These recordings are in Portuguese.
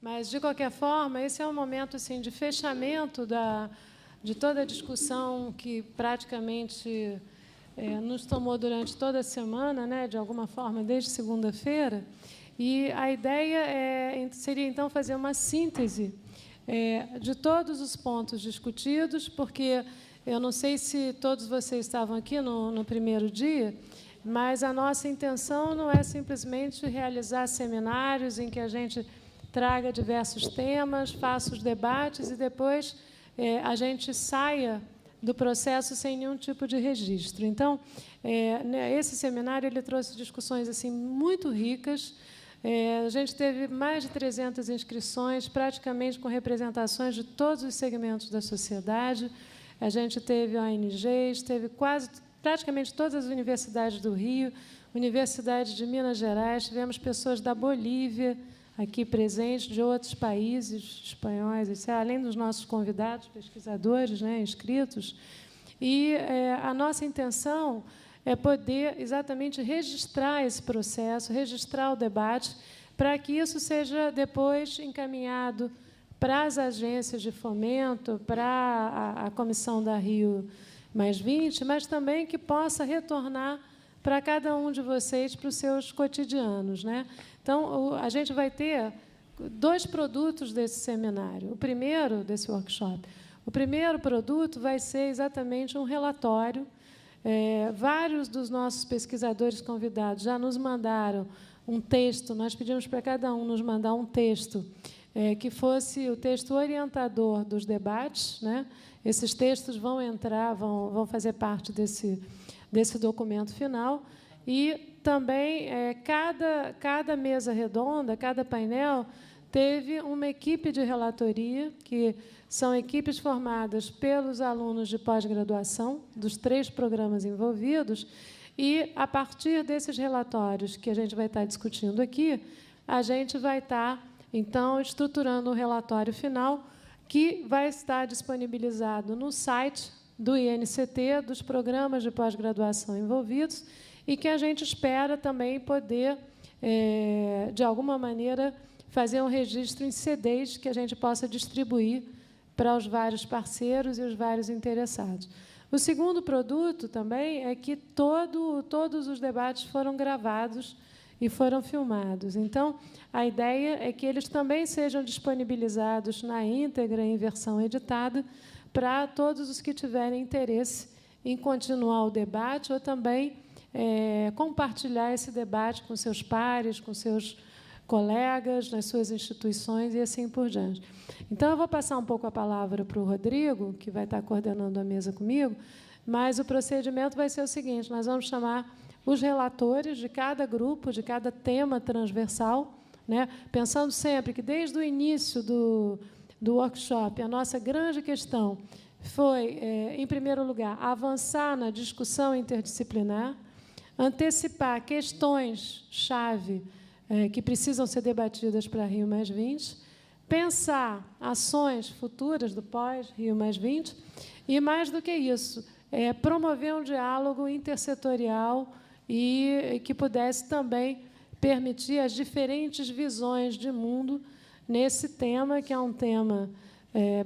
Mas, de qualquer forma, esse é um momento assim, de fechamento de toda a discussão que praticamente nos tomou durante toda a semana, né, de alguma forma, desde segunda-feira. E a ideia seria, então, fazer uma síntese de todos os pontos discutidos, porque eu não sei se todos vocês estavam aqui no primeiro dia, mas a nossa intenção não é simplesmente realizar seminários em que a gente traga diversos temas, faça os debates e depois a gente saia do processo sem nenhum tipo de registro. Então, esse seminário ele trouxe discussões assim muito ricas. A gente teve mais de 300 inscrições, praticamente com representações de todos os segmentos da sociedade. A gente teve ONGs, teve praticamente todas as universidades do Rio, Universidade de Minas Gerais, tivemos pessoas da Bolívia aqui presentes, de outros países, espanhóis, etc., além dos nossos convidados, pesquisadores, né, inscritos. E a nossa intenção é poder exatamente registrar esse processo, registrar o debate, para que isso seja depois encaminhado para as agências de fomento, para a comissão da Rio+20, mas também que possa retornar para cada um de vocês, para os seus cotidianos, né? Então, a gente vai ter 2 produtos desse seminário. O primeiro, desse workshop, o primeiro produto vai ser exatamente um relatório. Vários dos nossos pesquisadores convidados já nos mandaram um texto, nós pedimos para cada um nos mandar um texto que fosse o texto orientador dos debates, né? Esses textos vão entrar, vão fazer parte desse documento final. E também cada mesa redonda, cada painel, teve uma equipe de relatoria, que são equipes formadas pelos alunos de pós-graduação, dos 3 programas envolvidos, e, a partir desses relatórios que a gente vai estar discutindo aqui, a gente vai estar, então, estruturando um relatório final que vai estar disponibilizado no site do INCT, dos programas de pós-graduação envolvidos, e que a gente espera também poder, de alguma maneira, fazer um registro em CDs que a gente possa distribuir para os vários parceiros e os vários interessados. O segundo produto também é que todos os debates foram gravados e foram filmados. Então, a ideia é que eles também sejam disponibilizados na íntegra, em versão editada, para todos os que tiverem interesse em continuar o debate ou também compartilhar esse debate com seus pares, com seus colegas, nas suas instituições e assim por diante. Então, eu vou passar um pouco a palavra para o Rodrigo, que vai estar coordenando a mesa comigo, mas o procedimento vai ser o seguinte: nós vamos chamar os relatores de cada grupo, de cada tema transversal, né? Pensando sempre que, desde o início do workshop, a nossa grande questão foi, em primeiro lugar, avançar na discussão interdisciplinar, antecipar questões-chave que precisam ser debatidas para Rio+20, pensar ações futuras do pós-Rio+20 e, mais do que isso, promover um diálogo intersetorial e que pudesse também permitir as diferentes visões de mundo nesse tema, que é um tema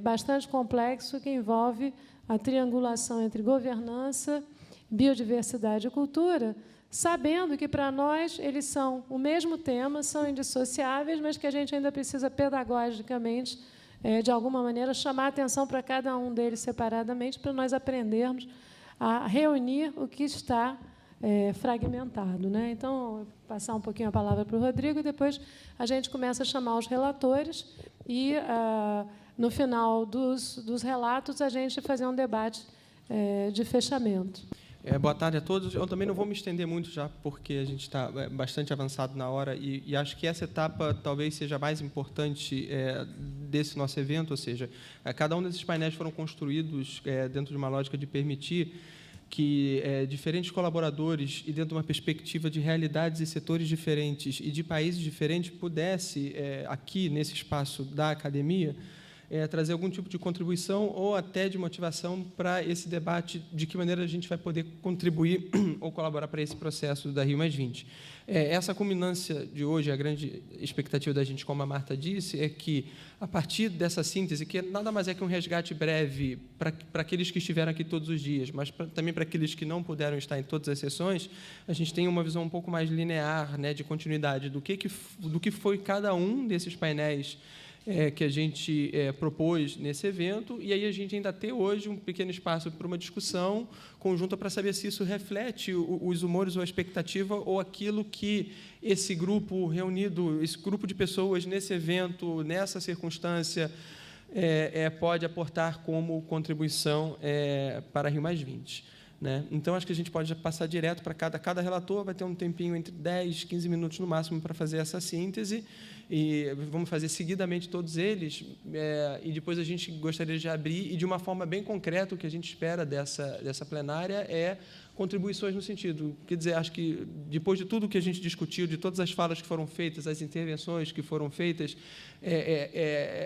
bastante complexo, que envolve a triangulação entre governança, biodiversidade e cultura, sabendo que, para nós, eles são o mesmo tema, são indissociáveis, mas que a gente ainda precisa, pedagogicamente, de alguma maneira, chamar a atenção para cada um deles separadamente, para nós aprendermos a reunir o que está fragmentado, né? Então, vou passar um pouquinho a palavra para o Rodrigo, e depois a gente começa a chamar os relatores e, no final dos relatos, a gente fazer um debate de fechamento. Boa tarde a todos. Eu também não vou me estender muito já, porque a gente está bastante avançado na hora, e acho que essa etapa talvez seja a mais importante desse nosso evento, ou seja, cada um desses painéis foram construídos dentro de uma lógica de permitir que diferentes colaboradores e dentro de uma perspectiva de realidades e setores diferentes e de países diferentes pudesse, aqui nesse espaço da academia, trazer algum tipo de contribuição ou até de motivação para esse debate, de que maneira a gente vai poder contribuir ou colaborar para esse processo da Rio+20. Essa culminância de hoje, a grande expectativa da gente, como a Marta disse, é que, a partir dessa síntese, que nada mais é que um resgate breve para aqueles que estiveram aqui todos os dias, mas também para aqueles que não puderam estar em todas as sessões, a gente tem uma visão um pouco mais linear, né, de continuidade do que foi cada um desses painéis que a gente propôs nesse evento, e aí a gente ainda tem hoje um pequeno espaço para uma discussão conjunta para saber se isso reflete os humores ou a expectativa ou aquilo que esse grupo reunido, esse grupo de pessoas nesse evento, nessa circunstância, pode aportar como contribuição para a Rio+20. Né? Então, acho que a gente pode passar direto para cada relator, vai ter um tempinho entre 10, 15 minutos no máximo para fazer essa síntese, e vamos fazer seguidamente todos eles, e depois a gente gostaria de abrir, e de uma forma bem concreta, o que a gente espera dessa plenária é contribuições no sentido, quer dizer, acho que depois de tudo que a gente discutiu, de todas as falas que foram feitas, as intervenções que foram feitas,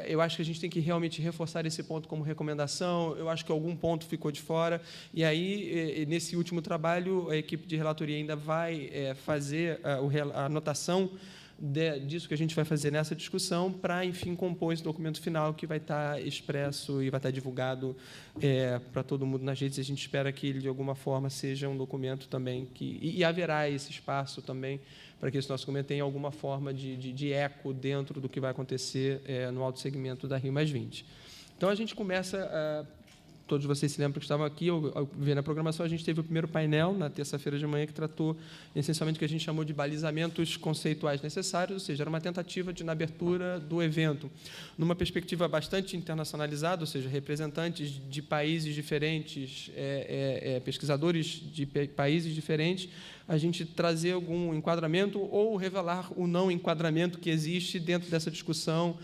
eu acho que a gente tem que realmente reforçar esse ponto como recomendação, eu acho que algum ponto ficou de fora, e aí, nesse último trabalho, a equipe de relatoria ainda vai fazer a anotação disso que a gente vai fazer nessa discussão para, enfim, compor esse documento final que vai estar expresso e vai estar divulgado para todo mundo nas redes. A gente espera que ele, de alguma forma, seja um documento também e haverá esse espaço também para que esse nosso documento tenha alguma forma de eco dentro do que vai acontecer no alto segmento da Rio+20. Então, a gente começa... Todos vocês se lembram que estavam aqui, eu vi na programação, a gente teve o primeiro painel, na terça-feira de manhã, que tratou, essencialmente, o que a gente chamou de balizamentos conceituais necessários, ou seja, era uma tentativa de, na abertura do evento, numa perspectiva bastante internacionalizada, ou seja, representantes de países diferentes, pesquisadores de países diferentes, a gente trazer algum enquadramento ou revelar o não enquadramento que existe dentro dessa discussão,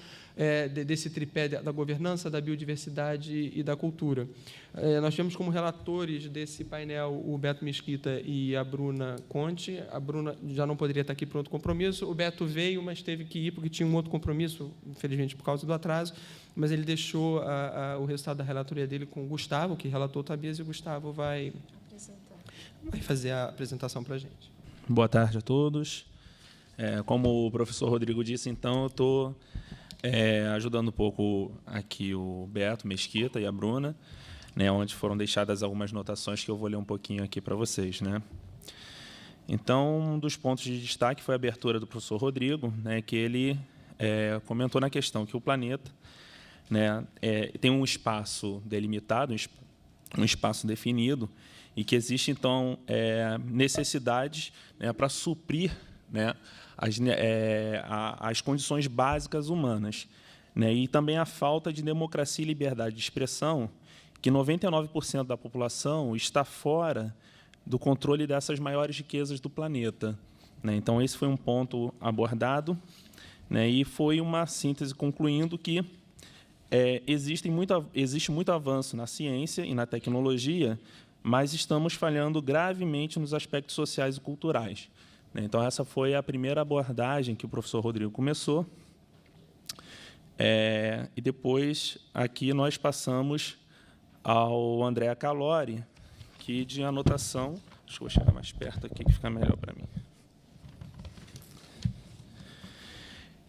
desse tripé da governança, da biodiversidade e da cultura. Nós tivemos como relatores desse painel o Beto Mesquita e a Bruna Conte. A Bruna já não poderia estar aqui por outro compromisso. O Beto veio, mas teve que ir porque tinha um outro compromisso, infelizmente, por causa do atraso, mas ele deixou o resultado da relatoria dele com o Gustavo, que relatou o Tabias, e o Gustavo vai fazer a apresentação para a gente. Boa tarde a todos. Como o professor Rodrigo disse, então, eu estou ajudando um pouco aqui o Beto Mesquita e a Bruna, né, onde foram deixadas algumas notações que eu vou ler um pouquinho aqui para vocês. Né? Então, um dos pontos de destaque foi a abertura do professor Rodrigo, né, que ele comentou na questão que o planeta, né, tem um espaço delimitado, um espaço definido, e que existe, então, necessidades, né, para suprir, né, as condições básicas humanas, né, e também a falta de democracia e liberdade de expressão, que 99% da população está fora do controle dessas maiores riquezas do planeta. Né. Então, esse foi um ponto abordado, né, e foi uma síntese concluindo que existe muito avanço na ciência e na tecnologia, mas estamos falhando gravemente nos aspectos sociais e culturais. Então, essa foi a primeira abordagem que o professor Rodrigo começou. E depois, aqui, nós passamos ao André Calori, que de anotação... Deixa eu chegar mais perto aqui, que fica melhor para mim.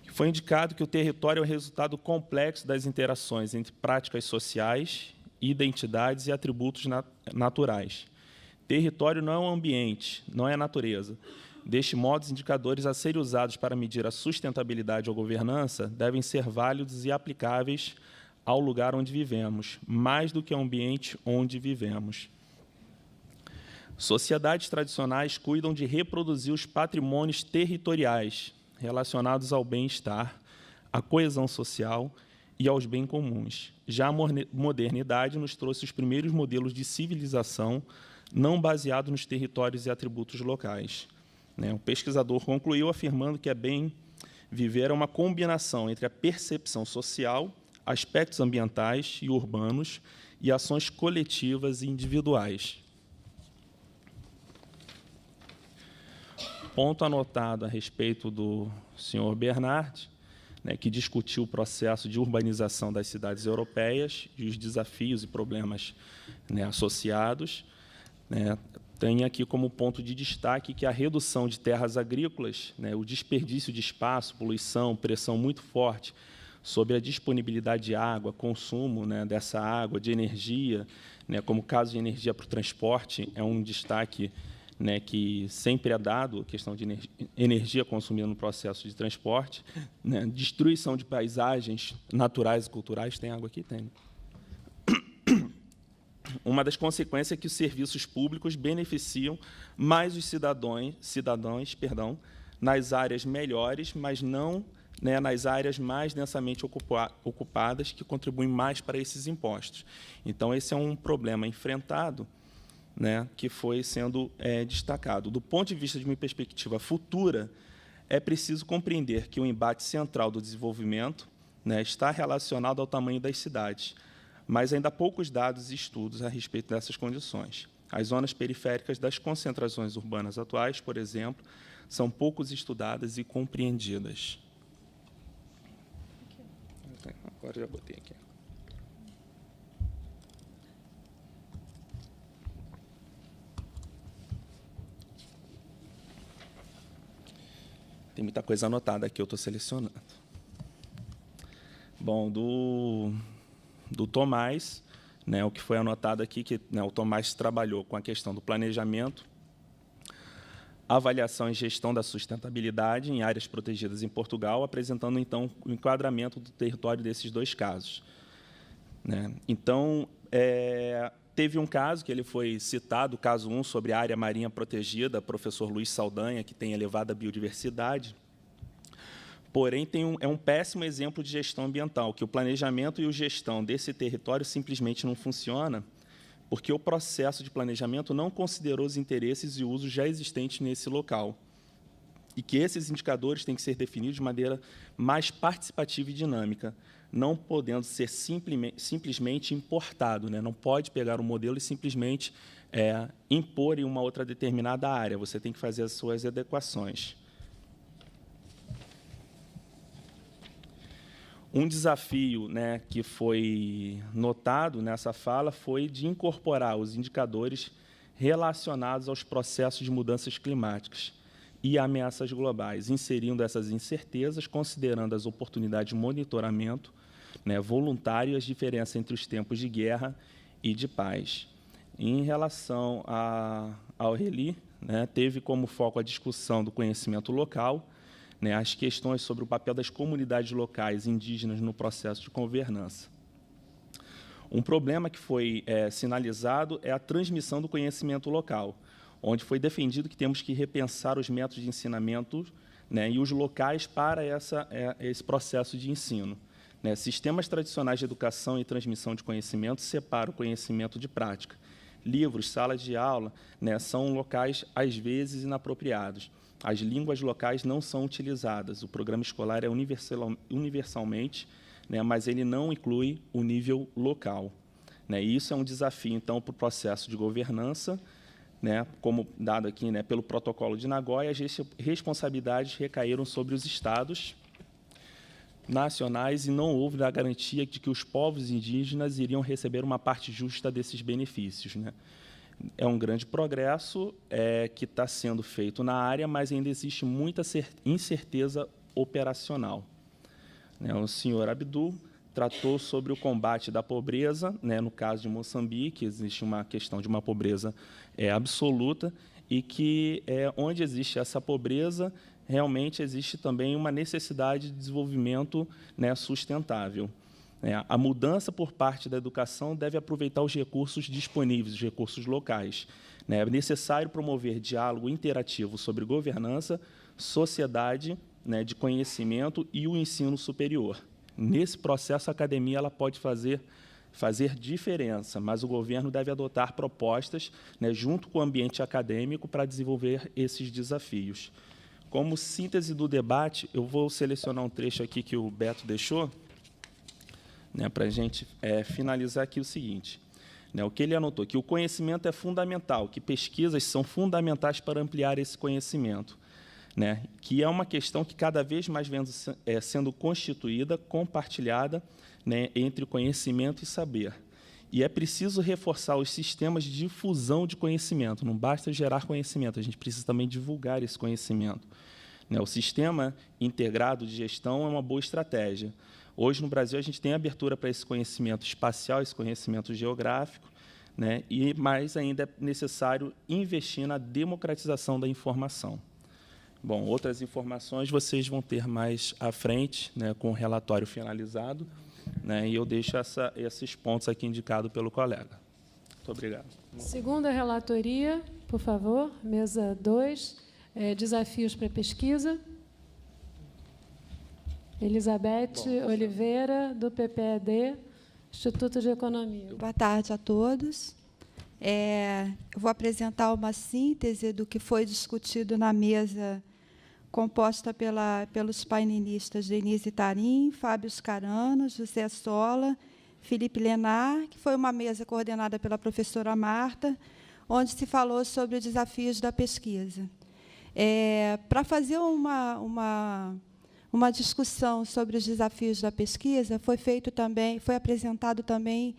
Foi indicado que o território é o resultado complexo das interações entre práticas sociais, identidades e atributos naturais. Território não é um ambiente, não é a natureza. Deste modo, os indicadores a serem usados para medir a sustentabilidade ou governança devem ser válidos e aplicáveis ao lugar onde vivemos, mais do que ao ambiente onde vivemos. Sociedades tradicionais cuidam de reproduzir os patrimônios territoriais relacionados ao bem-estar, à coesão social e aos bens comuns. Já a modernidade nos trouxe os primeiros modelos de civilização não baseados nos territórios e atributos locais. O pesquisador concluiu afirmando que bem viver é uma combinação entre a percepção social, aspectos ambientais e urbanos e ações coletivas e individuais. Ponto anotado a respeito do senhor Bernard, né, que discutiu o processo de urbanização das cidades europeias e os desafios e problemas, né, associados. Né. Tem aqui como ponto de destaque que a redução de terras agrícolas, né, o desperdício de espaço, poluição, pressão muito forte sobre a disponibilidade de água, consumo, né, dessa água, de energia, né, como caso de energia para o transporte, é um destaque, né, que sempre é dado, a questão de energia consumida no processo de transporte, né, destruição de paisagens naturais e culturais. Tem água aqui? Tem. Uma das consequências é que os serviços públicos beneficiam mais os cidadãos, nas áreas melhores, mas não, né, nas áreas mais densamente ocupadas, que contribuem mais para esses impostos. Então, esse é um problema enfrentado, né, que foi sendo destacado. Do ponto de vista de uma perspectiva futura, é preciso compreender que o embate central do desenvolvimento, né, está relacionado ao tamanho das cidades, mas ainda há poucos dados e estudos a respeito dessas condições. As zonas periféricas das concentrações urbanas atuais, por exemplo, são pouco estudadas e compreendidas. Agora já botei aqui. Tem muita coisa anotada aqui, eu estou selecionando. Bom, do Tomás, né, o que foi anotado aqui, que, né, o Tomás trabalhou com a questão do planejamento, avaliação e gestão da sustentabilidade em áreas protegidas em Portugal, apresentando, então, o enquadramento do território desses dois casos. Né? Então, teve um caso que ele foi citado, o caso 1, sobre a área marinha protegida, professor Luiz Saldanha, que tem elevada biodiversidade. Porém, é um péssimo exemplo de gestão ambiental, que o planejamento e a gestão desse território simplesmente não funciona, porque o processo de planejamento não considerou os interesses e usos já existentes nesse local, e que esses indicadores têm que ser definidos de maneira mais participativa e dinâmica, não podendo ser simplesmente importado, né? Não pode pegar um modelo e simplesmente impor em uma outra determinada área, você tem que fazer as suas adequações. Um desafio, né, que foi notado nessa fala foi de incorporar os indicadores relacionados aos processos de mudanças climáticas e ameaças globais, inserindo essas incertezas, considerando as oportunidades de monitoramento, né, voluntário e as diferenças entre os tempos de guerra e de paz. Em relação ao RELI, né, teve como foco a discussão do conhecimento local, né, as questões sobre o papel das comunidades locais indígenas no processo de governança. Um problema que foi sinalizado é a transmissão do conhecimento local, onde foi defendido que temos que repensar os métodos de ensinamento, né, e os locais para esse processo de ensino. Né, sistemas tradicionais de educação e transmissão de conhecimento separam o conhecimento de prática. Livros, salas de aula, né, são locais, às vezes, inapropriados. As línguas locais não são utilizadas. O programa escolar é universalmente, né, mas ele não inclui o nível local. Né, e isso é um desafio, então, para o processo de governança, né, como dado aqui, né, pelo Protocolo de Nagoya, as responsabilidades recaíram sobre os estados nacionais e não houve a garantia de que os povos indígenas iriam receber uma parte justa desses benefícios. Né. É um grande progresso que está sendo feito na área, mas ainda existe muita incerteza operacional. Né, o senhor Abdul tratou sobre o combate da pobreza, né, no caso de Moçambique, existe uma questão de uma pobreza absoluta, e que onde existe essa pobreza, realmente existe também uma necessidade de desenvolvimento, né, sustentável. A mudança por parte da educação deve aproveitar os recursos disponíveis, os recursos locais. É necessário promover diálogo interativo sobre governança, sociedade, né, de conhecimento e o ensino superior. Nesse processo, a academia ela pode fazer diferença, mas o governo deve adotar propostas, né, junto com o ambiente acadêmico para desenvolver esses desafios. Como síntese do debate, eu vou selecionar um trecho aqui que o Beto deixou, né, para a gente finalizar aqui o seguinte. Né, o que ele anotou, que o conhecimento é fundamental, que pesquisas são fundamentais para ampliar esse conhecimento. né, que é uma questão que cada vez mais vem sendo constituída, compartilhada, né, entre conhecimento e saber. E é preciso reforçar os sistemas de difusão de conhecimento. Não basta gerar conhecimento, a gente precisa também divulgar esse conhecimento. O sistema integrado de gestão é uma boa estratégia. Hoje, no Brasil, a gente tem abertura para esse conhecimento espacial, esse conhecimento geográfico, né? E mais ainda é necessário investir na democratização da informação. Bom, outras informações vocês vão ter mais à frente, né, com o relatório finalizado, né, e eu deixo esses pontos aqui indicados pelo colega. Muito obrigado. Segunda relatoria, por favor, mesa 2. Desafios para pesquisa. Elizabeth Oliveira, do PPED, Instituto de Economia. Boa tarde a todos. Eu vou apresentar uma síntese do que foi discutido na mesa composta pelos painelistas Denise Tarim, Fábio Scarano, José Sola, Felipe Lenar, que foi uma mesa coordenada pela professora Marta, onde se falou sobre os desafios da pesquisa. Para fazer uma discussão sobre os desafios da pesquisa, foi apresentado também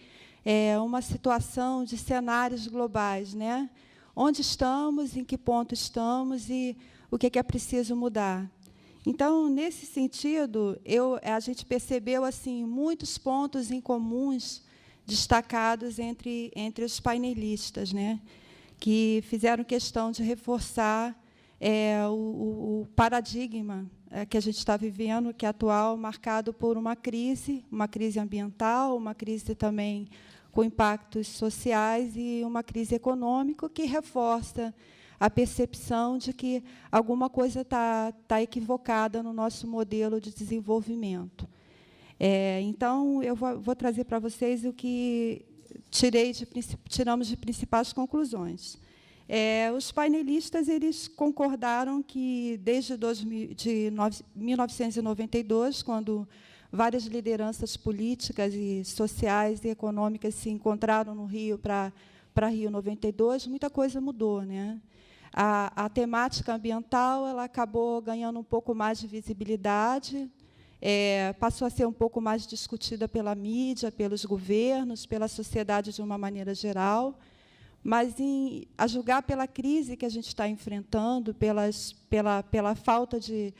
uma situação de cenários globais, né? Onde estamos, em que ponto estamos e o que é preciso mudar. Então, nesse sentido, a gente percebeu assim muitos pontos em comuns destacados entre os painelistas, né? Que fizeram questão de reforçar o paradigma que a gente está vivendo, que é atual, marcado por uma crise ambiental, uma crise também com impactos sociais e uma crise econômica que reforça a percepção de que alguma coisa está equivocada no nosso modelo de desenvolvimento. Então, eu vou trazer para vocês o que tiramos de principais conclusões. Os painelistas eles concordaram que, desde 1992, quando várias lideranças políticas e sociais e econômicas se encontraram no Rio para Rio 92, muita coisa mudou, né? A temática ambiental ela acabou ganhando um pouco mais de visibilidade, passou a ser um pouco mais discutida pela mídia, pelos governos, pela sociedade de uma maneira geral. Mas, a julgar pela crise que a gente está enfrentando, pela falta de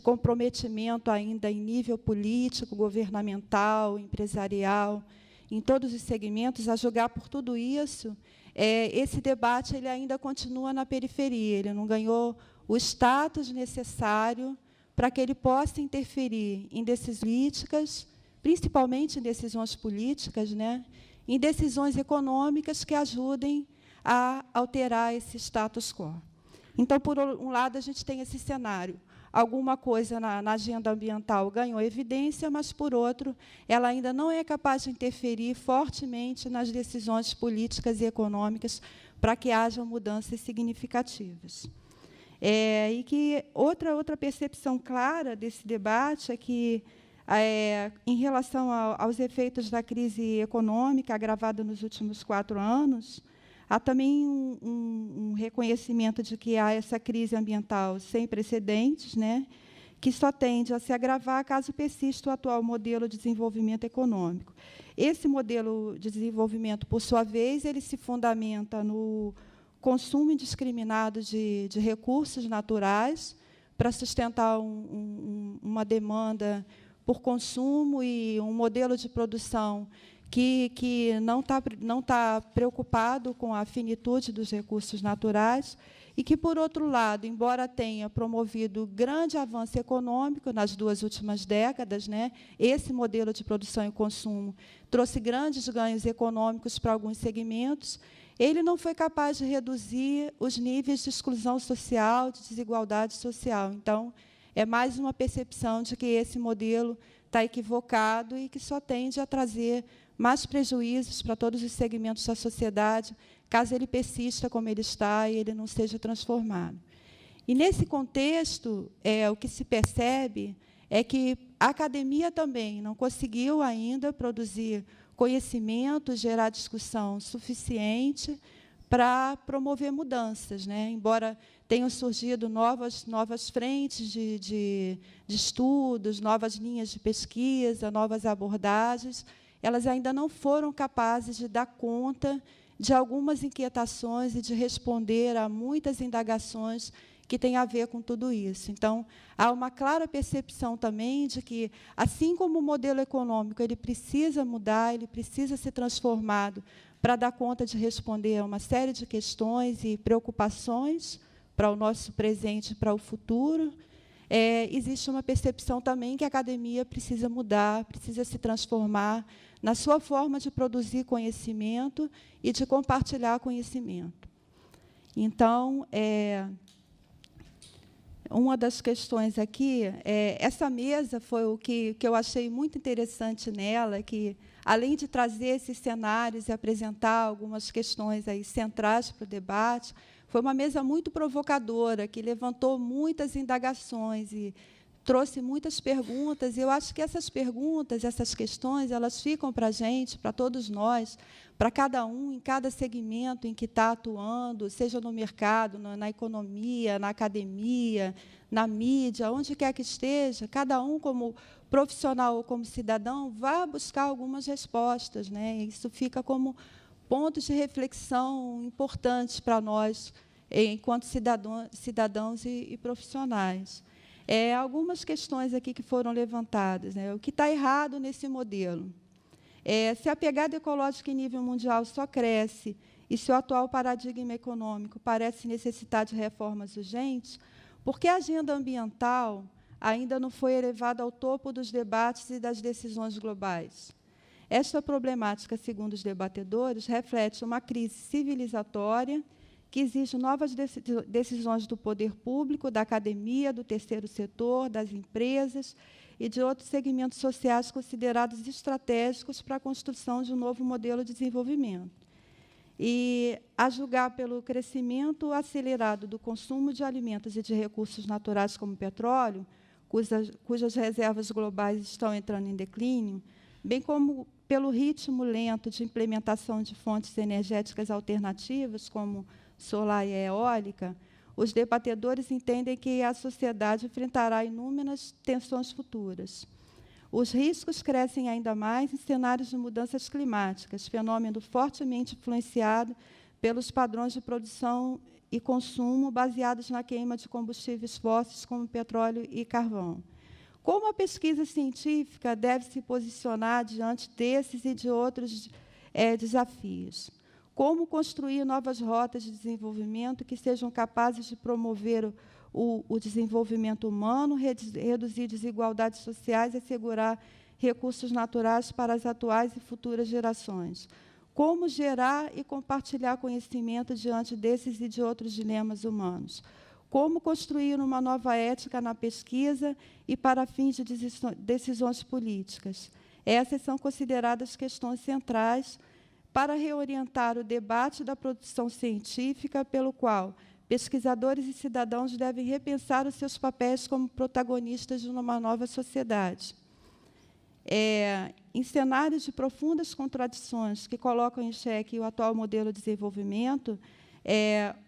comprometimento ainda em nível político, governamental, empresarial, em todos os segmentos, a julgar por tudo isso, esse debate ele ainda continua na periferia, ele não ganhou o status necessário para que ele possa interferir em decisões políticas, principalmente em decisões políticas, né? Em decisões econômicas que ajudem a alterar esse status quo. Então, por um lado, a gente tem esse cenário. Alguma coisa na agenda ambiental ganhou evidência, mas, por outro, ela ainda não é capaz de interferir fortemente nas decisões políticas e econômicas para que hajam mudanças significativas. E que outra percepção clara desse debate é que, em relação aos efeitos da crise econômica agravada nos últimos 4 anos, há também um reconhecimento de que há essa crise ambiental sem precedentes, né, que só tende a se agravar caso persista o atual modelo de desenvolvimento econômico. Esse modelo de desenvolvimento, por sua vez, ele se fundamenta no consumo indiscriminado de recursos naturais para sustentar uma demanda por consumo e um modelo de produção que não está preocupado com a finitude dos recursos naturais e que, por outro lado, embora tenha promovido grande avanço econômico nas 2 últimas décadas, né, esse modelo de produção e consumo trouxe grandes ganhos econômicos para alguns segmentos, ele não foi capaz de reduzir os níveis de exclusão social, de desigualdade social. Então, é mais uma percepção de que esse modelo está equivocado e que só tende a trazer mais prejuízos para todos os segmentos da sociedade, caso ele persista como ele está e ele não seja transformado. E, nesse contexto, o que se percebe é que a academia também não conseguiu ainda produzir conhecimento, gerar discussão suficiente para promover mudanças, né? Embora tenham surgido novas frentes de estudos, novas linhas de pesquisa, novas abordagens, elas ainda não foram capazes de dar conta de algumas inquietações e de responder a muitas indagações que têm a ver com tudo isso. Então, há uma clara percepção também de que, assim como o modelo econômico ele precisa mudar, ele precisa ser transformado para dar conta de responder a uma série de questões e preocupações para o nosso presente e para o futuro, existe uma percepção também que a academia precisa mudar, precisa se transformar na sua forma de produzir conhecimento e de compartilhar conhecimento. Então, uma das questões aqui, essa mesa foi o que eu achei muito interessante nela, que, além de trazer esses cenários e apresentar algumas questões aí centrais para o debate, foi uma mesa muito provocadora, que levantou muitas indagações e trouxe muitas perguntas. E eu acho que essas perguntas, essas questões, elas ficam para a gente, para todos nós, para cada um, em cada segmento em que está atuando, seja no mercado, na economia, na academia, na mídia, onde quer que esteja, cada um, como profissional ou como cidadão, vai buscar algumas respostas, né? Isso fica como pontos de reflexão importantes para nós, enquanto cidadãos e profissionais. Algumas questões aqui que foram levantadas, né? O que está errado nesse modelo? Se a pegada ecológica em nível mundial só cresce e se o atual paradigma econômico parece necessitar de reformas urgentes, por que a agenda ambiental ainda não foi elevada ao topo dos debates e das decisões globais? Esta problemática, segundo os debatedores, reflete uma crise civilizatória que exige novas decisões do poder público, da academia, do terceiro setor, das empresas e de outros segmentos sociais considerados estratégicos para a construção de um novo modelo de desenvolvimento. E, a julgar pelo crescimento acelerado do consumo de alimentos e de recursos naturais como petróleo, cujas reservas globais estão entrando em declínio, bem como pelo ritmo lento de implementação de fontes energéticas alternativas, como solar e eólica, os debatedores entendem que a sociedade enfrentará inúmeras tensões futuras. Os riscos crescem ainda mais em cenários de mudanças climáticas, fenômeno fortemente influenciado pelos padrões de produção e consumo baseados na queima de combustíveis fósseis, como petróleo e carvão. Como a pesquisa científica deve se posicionar diante desses e de outros desafios? Como construir novas rotas de desenvolvimento que sejam capazes de promover o desenvolvimento humano, reduzir desigualdades sociais e assegurar recursos naturais para as atuais e futuras gerações? Como gerar e compartilhar conhecimento diante desses e de outros dilemas humanos? Como construir uma nova ética na pesquisa e para fins de decisões políticas? Essas são consideradas questões centrais para reorientar o debate da produção científica, pelo qual pesquisadores e cidadãos devem repensar os seus papéis como protagonistas de uma nova sociedade. Em cenários de profundas contradições que colocam em xeque o atual modelo de desenvolvimento,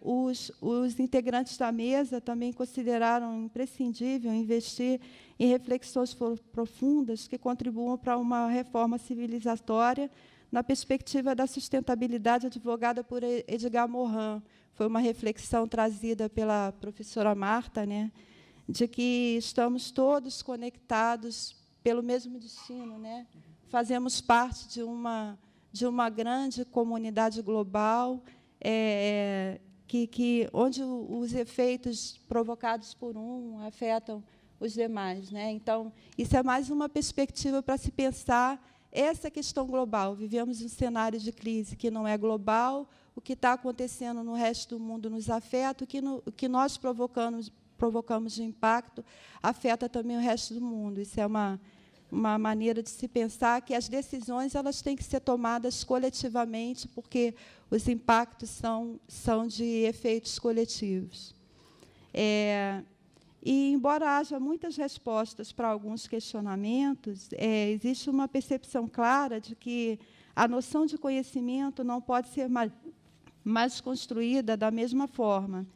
os integrantes da mesa também consideraram imprescindível investir em reflexões profundas que contribuam para uma reforma civilizatória na perspectiva da sustentabilidade advogada por Edgar Morin. Foi uma reflexão trazida pela professora Marta, né, de que estamos todos conectados pelo mesmo destino, né? Fazemos parte de uma grande comunidade global, onde os efeitos provocados por um afetam os demais, né? Então, isso é mais uma perspectiva para se pensar essa questão global. Vivemos um cenário de crise que não é global, o que está acontecendo no resto do mundo nos afeta, o que nós provocamos de impacto afeta também o resto do mundo. Isso é uma maneira de se pensar que as decisões elas têm que ser tomadas coletivamente, porque os impactos são de efeitos coletivos. E, embora haja muitas respostas para alguns questionamentos, existe uma percepção clara de que a noção de conhecimento não pode ser mais construída da mesma forma.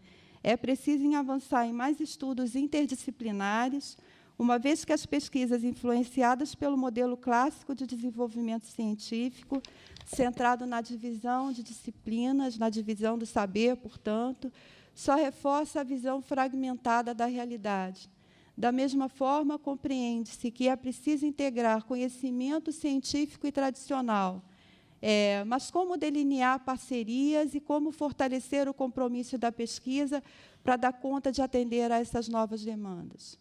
é preciso avançar em mais estudos interdisciplinares, uma vez que as pesquisas influenciadas pelo modelo clássico de desenvolvimento científico, centrado na divisão de disciplinas, na divisão do saber, portanto, só reforça a visão fragmentada da realidade. Da mesma forma, compreende-se que é preciso integrar conhecimento científico e tradicional, mas como delinear parcerias e como fortalecer o compromisso da pesquisa para dar conta de atender a essas novas demandas?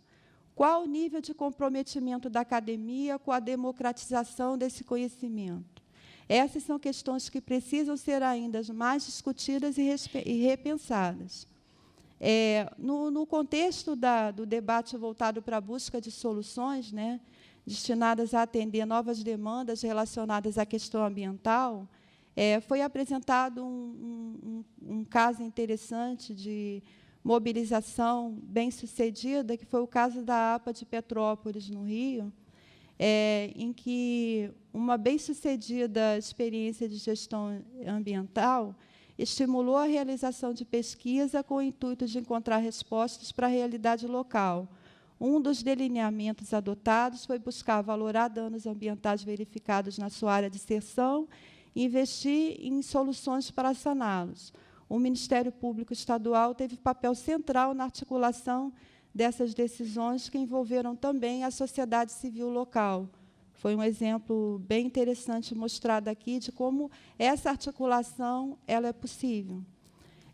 Qual o nível de comprometimento da academia com a democratização desse conhecimento? Essas são questões que precisam ser ainda mais discutidas e repensadas. No contexto do debate voltado para a busca de soluções, né, destinadas a atender novas demandas relacionadas à questão ambiental, foi apresentado um caso interessante de mobilização bem-sucedida, que foi o caso da APA de Petrópolis, no Rio, em que uma bem-sucedida experiência de gestão ambiental estimulou a realização de pesquisa com o intuito de encontrar respostas para a realidade local. Um dos delineamentos adotados foi buscar valorar danos ambientais verificados na sua área de inserção e investir em soluções para saná-los. O Ministério Público Estadual teve papel central na articulação dessas decisões, que envolveram também a sociedade civil local. Foi um exemplo bem interessante mostrado aqui de como essa articulação ela é possível.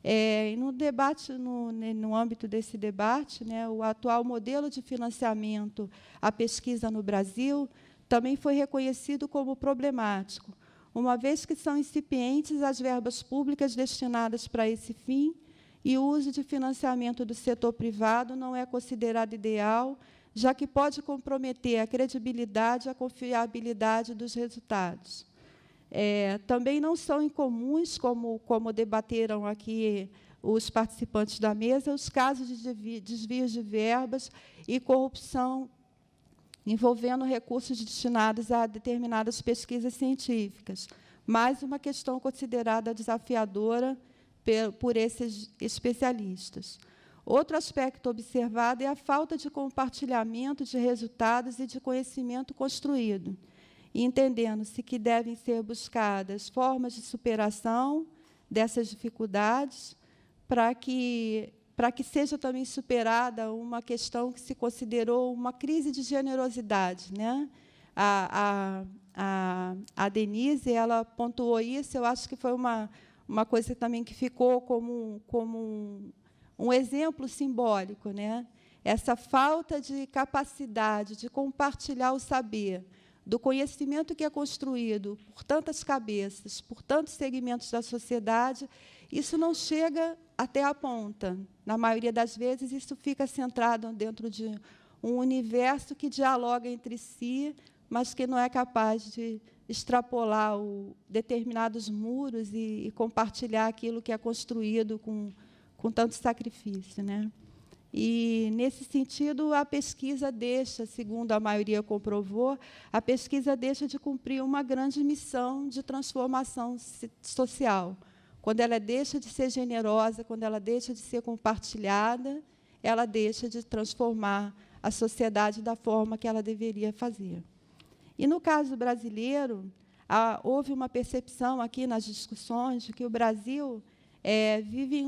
E no debate, no âmbito desse debate, né, o atual modelo de financiamento à pesquisa no Brasil também foi reconhecido como problemático, uma vez que são incipientes as verbas públicas destinadas para esse fim, e o uso de financiamento do setor privado não é considerado ideal, já que pode comprometer a credibilidade e a confiabilidade dos resultados. Também não são incomuns, como debateram aqui os participantes da mesa, os casos de desvios de verbas e corrupção envolvendo recursos destinados a determinadas pesquisas científicas, mais uma questão considerada desafiadora por esses especialistas. Outro aspecto observado é a falta de compartilhamento de resultados e de conhecimento construído, entendendo-se que devem ser buscadas formas de superação dessas dificuldades para que seja também superada uma questão que se considerou uma crise de generosidade, né? A Denise, ela pontuou isso, eu acho que foi uma coisa também que ficou como um exemplo simbólico, né? Essa falta de capacidade de compartilhar o saber, do conhecimento que é construído por tantas cabeças, por tantos segmentos da sociedade, isso não chega até a ponta. Na maioria das vezes, isso fica centrado dentro de um universo que dialoga entre si, mas que não é capaz de extrapolar determinados muros e compartilhar aquilo que é construído com tanto sacrifício, né? E, nesse sentido, a pesquisa deixa, segundo a maioria comprovou, a pesquisa deixa de cumprir uma grande missão de transformação social. Quando ela deixa de ser generosa, quando ela deixa de ser compartilhada, ela deixa de transformar a sociedade da forma que ela deveria fazer. E, no caso brasileiro, houve uma percepção aqui nas discussões de que o Brasil vive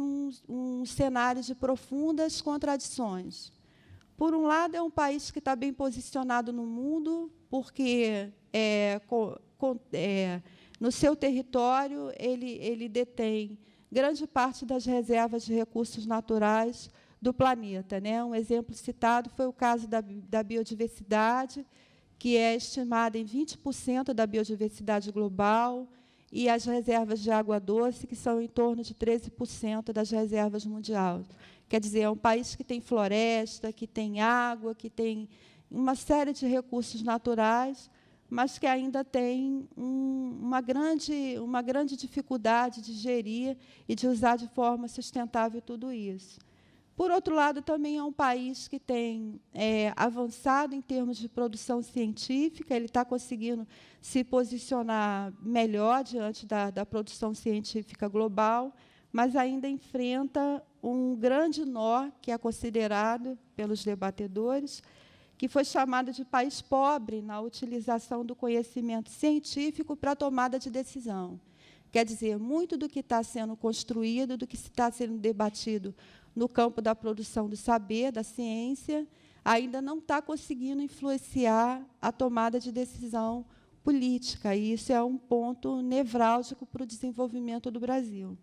um cenário de profundas contradições. Por um lado, é um país que está bem posicionado no mundo, porque no seu território ele detém grande parte das reservas de recursos naturais do planeta, né? Um exemplo citado foi o caso da biodiversidade, que é estimada em 20% da biodiversidade global, e as reservas de água doce, que são em torno de 13% das reservas mundiais. Quer dizer, é um país que tem floresta, que tem água, que tem uma série de recursos naturais, mas que ainda tem uma grande dificuldade de gerir e de usar de forma sustentável tudo isso. Por outro lado, também é um país que tem avançado em termos de produção científica, ele está conseguindo se posicionar melhor diante da produção científica global, mas ainda enfrenta um grande nó, que é considerado pelos debatedores, que foi chamado de país pobre na utilização do conhecimento científico para a tomada de decisão. Quer dizer, muito do que está sendo construído, do que está sendo debatido no campo da produção do saber, da ciência, ainda não está conseguindo influenciar a tomada de decisão política, e isso é um ponto nevrálgico para o desenvolvimento do Brasil.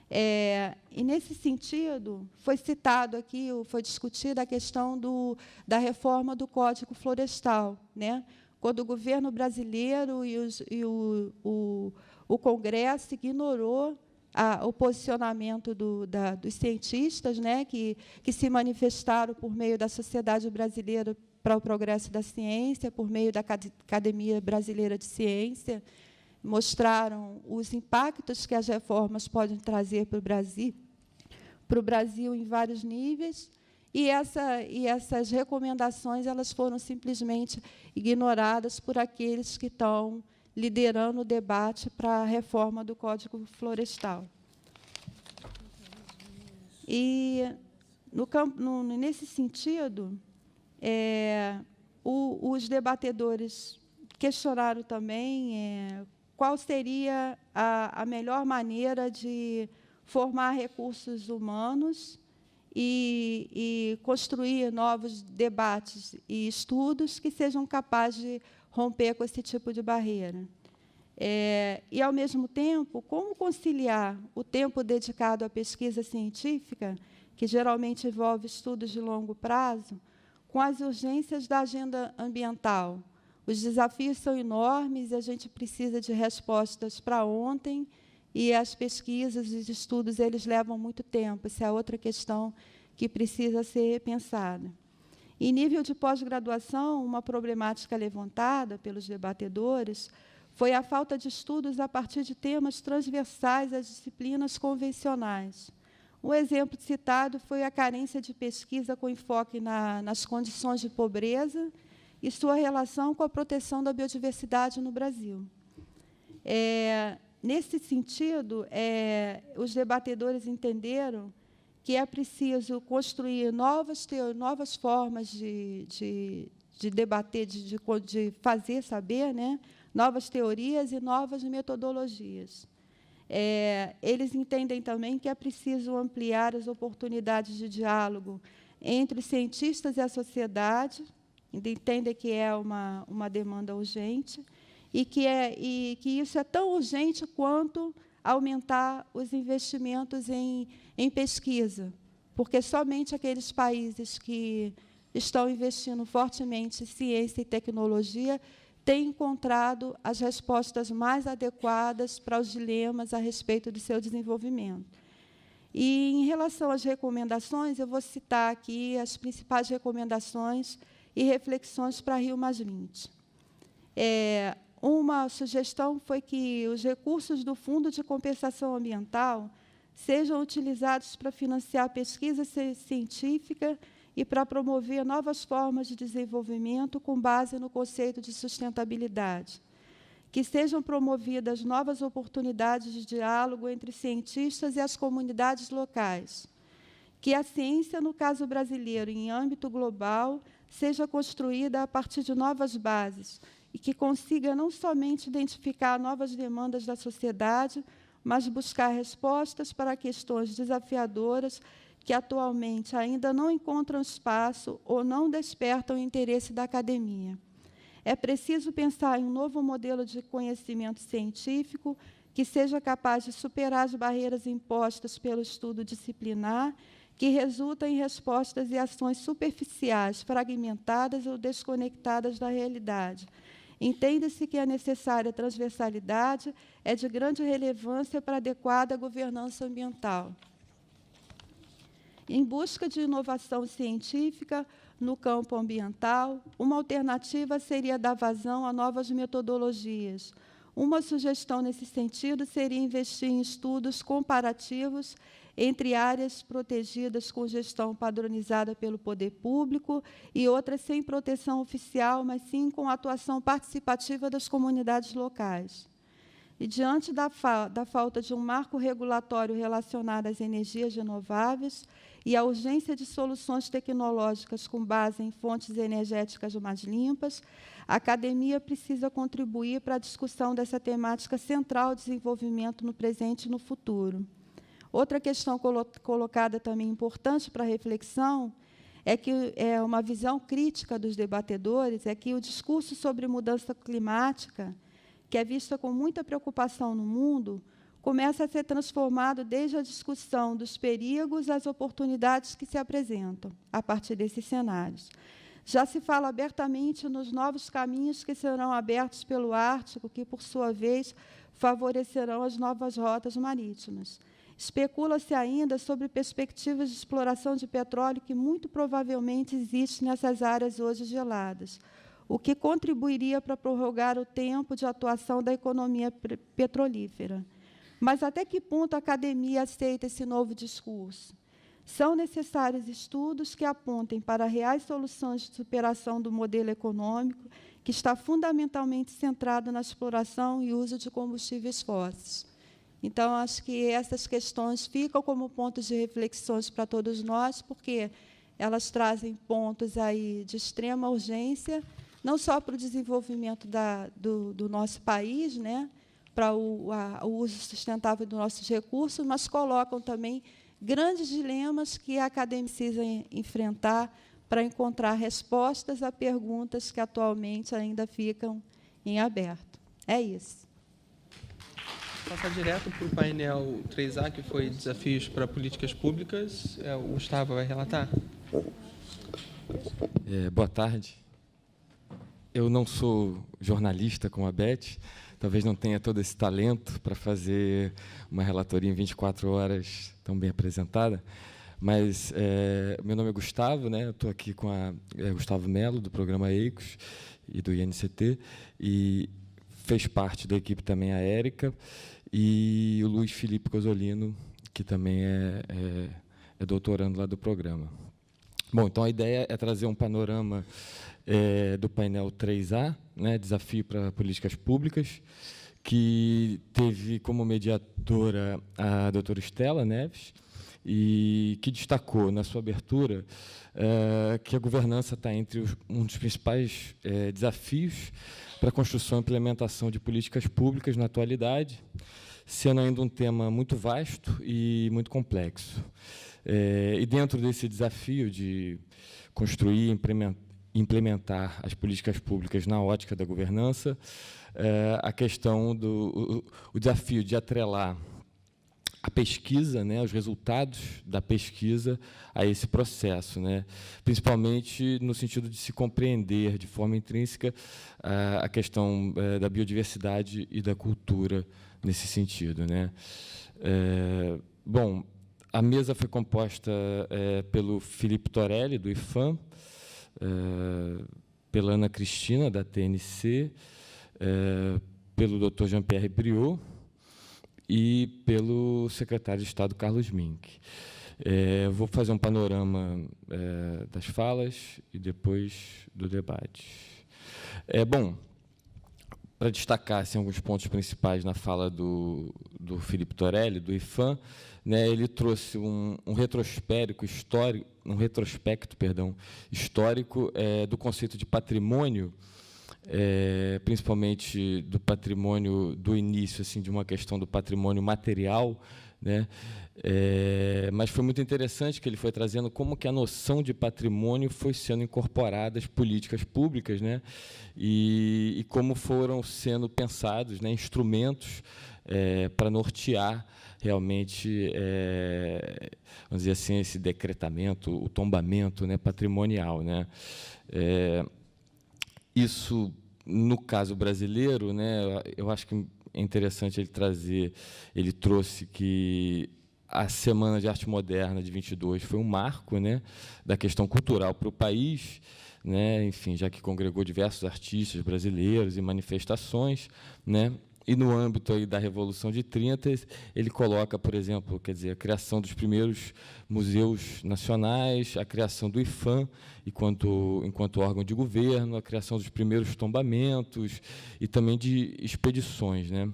E, nesse sentido, foi citado aqui, foi discutida a questão da reforma do Código Florestal, né? Quando o governo brasileiro e o Congresso ignorou o posicionamento dos cientistas, né, que se manifestaram por meio da Sociedade Brasileira para o Progresso da Ciência, por meio da Academia Brasileira de Ciência, mostraram os impactos que as reformas podem trazer para o Brasil em vários níveis, e essas recomendações elas foram simplesmente ignoradas por aqueles que estão liderando o debate para a reforma do Código Florestal. E, nesse sentido, os debatedores questionaram também qual seria a melhor maneira de formar recursos humanos e construir novos debates e estudos que sejam capazes de romper com esse tipo de barreira. E, ao mesmo tempo, como conciliar o tempo dedicado à pesquisa científica, que geralmente envolve estudos de longo prazo, com as urgências da agenda ambiental? Os desafios são enormes e a gente precisa de respostas para ontem, e as pesquisas, os estudos, eles levam muito tempo. Essa é outra questão que precisa ser repensada. Em nível de pós-graduação, uma problemática levantada pelos debatedores foi a falta de estudos a partir de temas transversais às disciplinas convencionais. Um exemplo citado foi a carência de pesquisa com enfoque nas condições de pobreza e sua relação com a proteção da biodiversidade no Brasil. Nesse sentido, os debatedores entenderam que é preciso construir novas formas de debater, de fazer saber, né? Novas teorias e novas metodologias. Eles entendem também que é preciso ampliar as oportunidades de diálogo entre os cientistas e a sociedade, entendem que é uma demanda urgente, e que isso é tão urgente quanto aumentar os investimentos em pesquisa, porque somente aqueles países que estão investindo fortemente em ciência e tecnologia têm encontrado as respostas mais adequadas para os dilemas a respeito do seu desenvolvimento. E, em relação às recomendações, eu vou citar aqui as principais recomendações e reflexões para Rio+20. Uma sugestão foi que os recursos do Fundo de Compensação Ambiental sejam utilizados para financiar pesquisa científica e para promover novas formas de desenvolvimento com base no conceito de sustentabilidade. Que sejam promovidas novas oportunidades de diálogo entre cientistas e as comunidades locais. Que a ciência, no caso brasileiro, em âmbito global, seja construída a partir de novas bases e que consiga não somente identificar novas demandas da sociedade, mas buscar respostas para questões desafiadoras que atualmente ainda não encontram espaço ou não despertam o interesse da academia. É preciso pensar em um novo modelo de conhecimento científico que seja capaz de superar as barreiras impostas pelo estudo disciplinar, que resulta em respostas e ações superficiais, fragmentadas ou desconectadas da realidade. Entende-se que a necessária transversalidade é de grande relevância para a adequada governança ambiental. Em busca de inovação científica no campo ambiental, uma alternativa seria dar vazão a novas metodologias. Uma sugestão nesse sentido seria investir em estudos comparativos entre áreas protegidas com gestão padronizada pelo poder público e outras sem proteção oficial, mas sim com a atuação participativa das comunidades locais. E, diante da falta de um marco regulatório relacionado às energias renováveis e à urgência de soluções tecnológicas com base em fontes energéticas mais limpas, a academia precisa contribuir para a discussão dessa temática central de desenvolvimento no presente e no futuro. Outra questão colocada também importante para a reflexão é que uma visão crítica dos debatedores é que o discurso sobre mudança climática, que é vista com muita preocupação no mundo, começa a ser transformado desde a discussão dos perigos às oportunidades que se apresentam a partir desses cenários. Já se fala abertamente nos novos caminhos que serão abertos pelo Ártico, que, por sua vez, favorecerão as novas rotas marítimas. Especula-se ainda sobre perspectivas de exploração de petróleo que, muito provavelmente, existem nessas áreas hoje geladas, o que contribuiria para prorrogar o tempo de atuação da economia petrolífera. Mas até que ponto a academia aceita esse novo discurso? São necessários estudos que apontem para reais soluções de superação do modelo econômico, que está fundamentalmente centrado na exploração e uso de combustíveis fósseis. Então, acho que essas questões ficam como pontos de reflexões para todos nós, porque elas trazem pontos aí de extrema urgência, não só para o desenvolvimento do nosso país, né, para o uso sustentável dos nossos recursos, mas colocam também grandes dilemas que a academia precisa enfrentar para encontrar respostas a perguntas que atualmente ainda ficam em aberto. É isso. Passar direto para o painel 3A, que foi Desafios para Políticas Públicas. O Gustavo vai relatar. Boa tarde. Eu não sou jornalista como a Beth, talvez não tenha todo esse talento para fazer uma relatoria em 24 horas tão bem apresentada, mas meu nome é Gustavo, né? Eu estou aqui com Gustavo Melo, do programa EICOS e do INCT, e fez parte da equipe também a Érica, e o Luiz Felipe Cosolino, que também é doutorando lá do programa. Bom, então a ideia é trazer um panorama do painel 3A, né, Desafio para Políticas Públicas, que teve como mediadora a doutora Estela Neves, e que destacou na sua abertura que a governança está entre um dos principais desafios para a construção e implementação de políticas públicas na atualidade, sendo ainda um tema muito vasto e muito complexo. E dentro desse desafio de construir e implementar as políticas públicas na ótica da governança, a questão o desafio de atrelar a pesquisa, né, os resultados da pesquisa a esse processo, né, principalmente no sentido de se compreender de forma intrínseca a questão da biodiversidade e da cultura nesse sentido, né. Bom, a mesa foi composta pelo Felipe Torelli, do IFAM, pela Ana Cristina, da TNC, pelo Dr. Jean-Pierre Briot, e pelo secretário de Estado, Carlos Mink. Vou fazer um panorama das falas e depois do debate. Bom, para destacar assim, alguns pontos principais na fala do Felipe Torelli, do IFAM, né, ele trouxe um retrospecto histórico do conceito de patrimônio, principalmente do patrimônio do início, assim, de uma questão do patrimônio material, né? Mas foi muito interessante que ele foi trazendo como que a noção de patrimônio foi sendo incorporada às políticas públicas, né? E como foram sendo pensados, né, instrumentos para nortear realmente, vamos dizer assim, esse decretamento, o tombamento, né, patrimonial, né? Isso, no caso brasileiro, né, eu acho que é interessante ele trazer, ele trouxe que a Semana de Arte Moderna de 22 foi um marco, né, da questão cultural para o país, né, enfim, já que congregou diversos artistas brasileiros e manifestações, né. E no âmbito aí da Revolução de 30, ele coloca, por exemplo, quer dizer, a criação dos primeiros museus nacionais, a criação do IFAM enquanto órgão de governo, a criação dos primeiros tombamentos e também de expedições, né?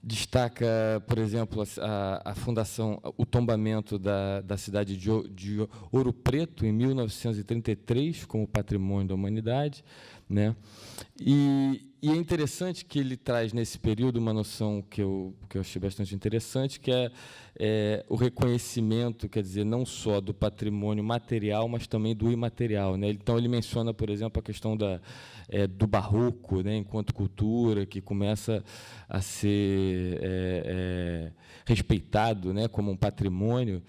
Destaca, por exemplo, a fundação, o tombamento da cidade de Ouro Preto, em 1933, como patrimônio da humanidade, né? E é interessante que ele traz, nesse período, uma noção que eu achei bastante interessante, que é o reconhecimento, quer dizer, não só do patrimônio material, mas também do imaterial, né? Então, ele menciona, por exemplo, a questão do barroco, né, enquanto cultura, que começa a ser respeitado, né, como um patrimônio,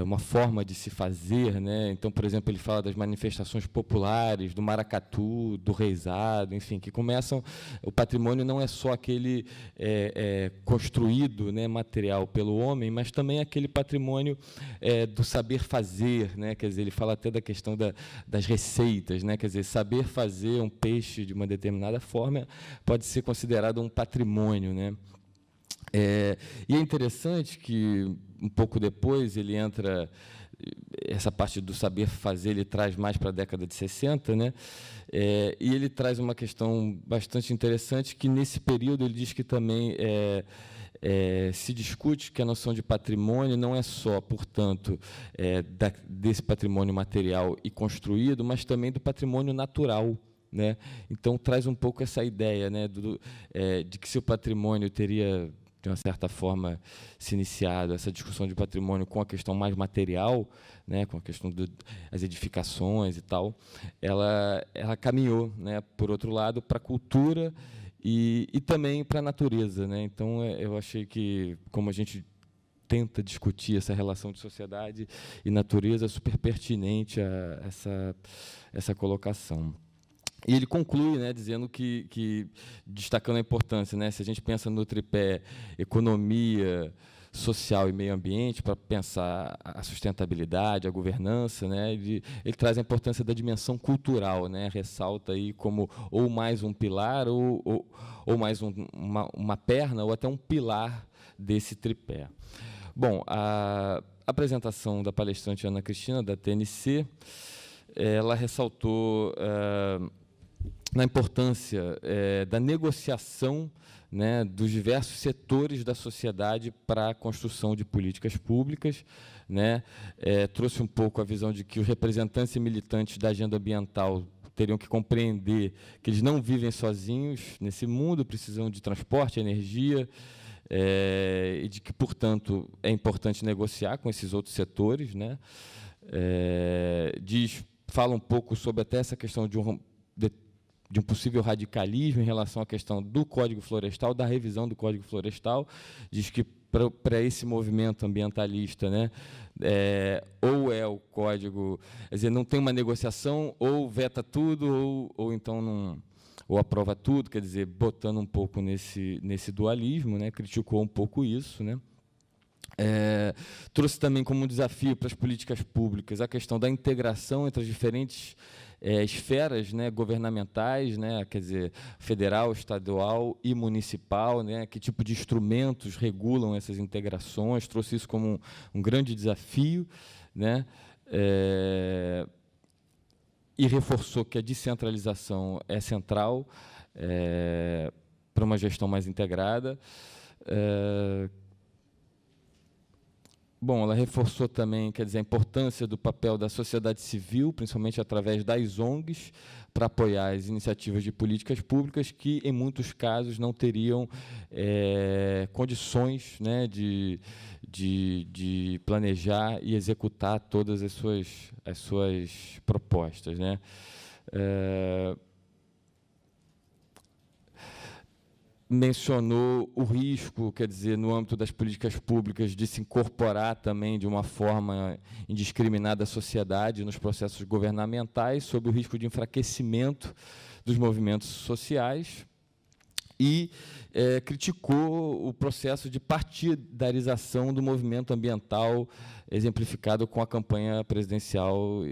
uma forma de se fazer, né? Então, por exemplo, ele fala das manifestações populares, do maracatu, do reizado, enfim, que começam. O patrimônio não é só aquele construído, né, material pelo homem, mas também aquele patrimônio do saber fazer, né? Quer dizer, ele fala até da questão das receitas, né? Quer dizer, saber fazer um peixe de uma determinada forma pode ser considerado um patrimônio, né? E é interessante que, um pouco depois, ele entra, essa parte do saber fazer, ele traz mais para a década de 60, né? E ele traz uma questão bastante interessante, que, nesse período, ele diz que também se discute que a noção de patrimônio não é só, portanto, desse patrimônio material e construído, mas também do patrimônio natural, né? Então, traz um pouco essa ideia, né, de que se o patrimônio teria, de uma certa forma, se iniciado essa discussão de patrimônio com a questão mais material, né, com a questão das edificações e tal, ela caminhou, né, por outro lado, para a cultura e também para a natureza, né? Então, eu achei que, como a gente tenta discutir essa relação de sociedade e natureza, é super pertinente a essa colocação. E ele conclui, né, dizendo que destacando a importância, né, se a gente pensa no tripé economia, social e meio ambiente, para pensar a sustentabilidade, a governança, né, ele traz a importância da dimensão cultural, né, ressalta aí como ou mais um pilar ou mais uma perna ou até um pilar desse tripé. Bom, a apresentação da palestrante Ana Cristina, da TNC, ela ressaltou na importância da negociação, né, dos diversos setores da sociedade para a construção de políticas públicas, né? Trouxe um pouco a visão de que os representantes e militantes da agenda ambiental teriam que compreender que eles não vivem sozinhos nesse mundo, precisam de transporte, energia, e de que, portanto, é importante negociar com esses outros setores, né? Fala um pouco sobre até essa questão de um possível radicalismo em relação à questão do Código Florestal, da revisão do Código Florestal. Diz que, para esse movimento ambientalista, né, ou o Código, quer dizer, não tem uma negociação, ou veta tudo, ou então não, ou aprova tudo, quer dizer, botando um pouco nesse dualismo, né, criticou um pouco isso, né. Trouxe também como um desafio para as políticas públicas a questão da integração entre as diferentes esferas, né, governamentais, né, quer dizer, federal, estadual e municipal, né, que tipo de instrumentos regulam essas integrações, trouxe isso como um grande desafio, né, e reforçou que a descentralização é central para uma gestão mais integrada. Bom, ela reforçou também, quer dizer, a importância do papel da sociedade civil, principalmente através das ONGs, para apoiar as iniciativas de políticas públicas que, em muitos casos, não teriam condições, né, de planejar e executar todas as suas propostas, né. Mencionou o risco, quer dizer, no âmbito das políticas públicas, de se incorporar também de uma forma indiscriminada à sociedade nos processos governamentais, sob o risco de enfraquecimento dos movimentos sociais, e criticou o processo de partidarização do movimento ambiental, exemplificado com a campanha presidencial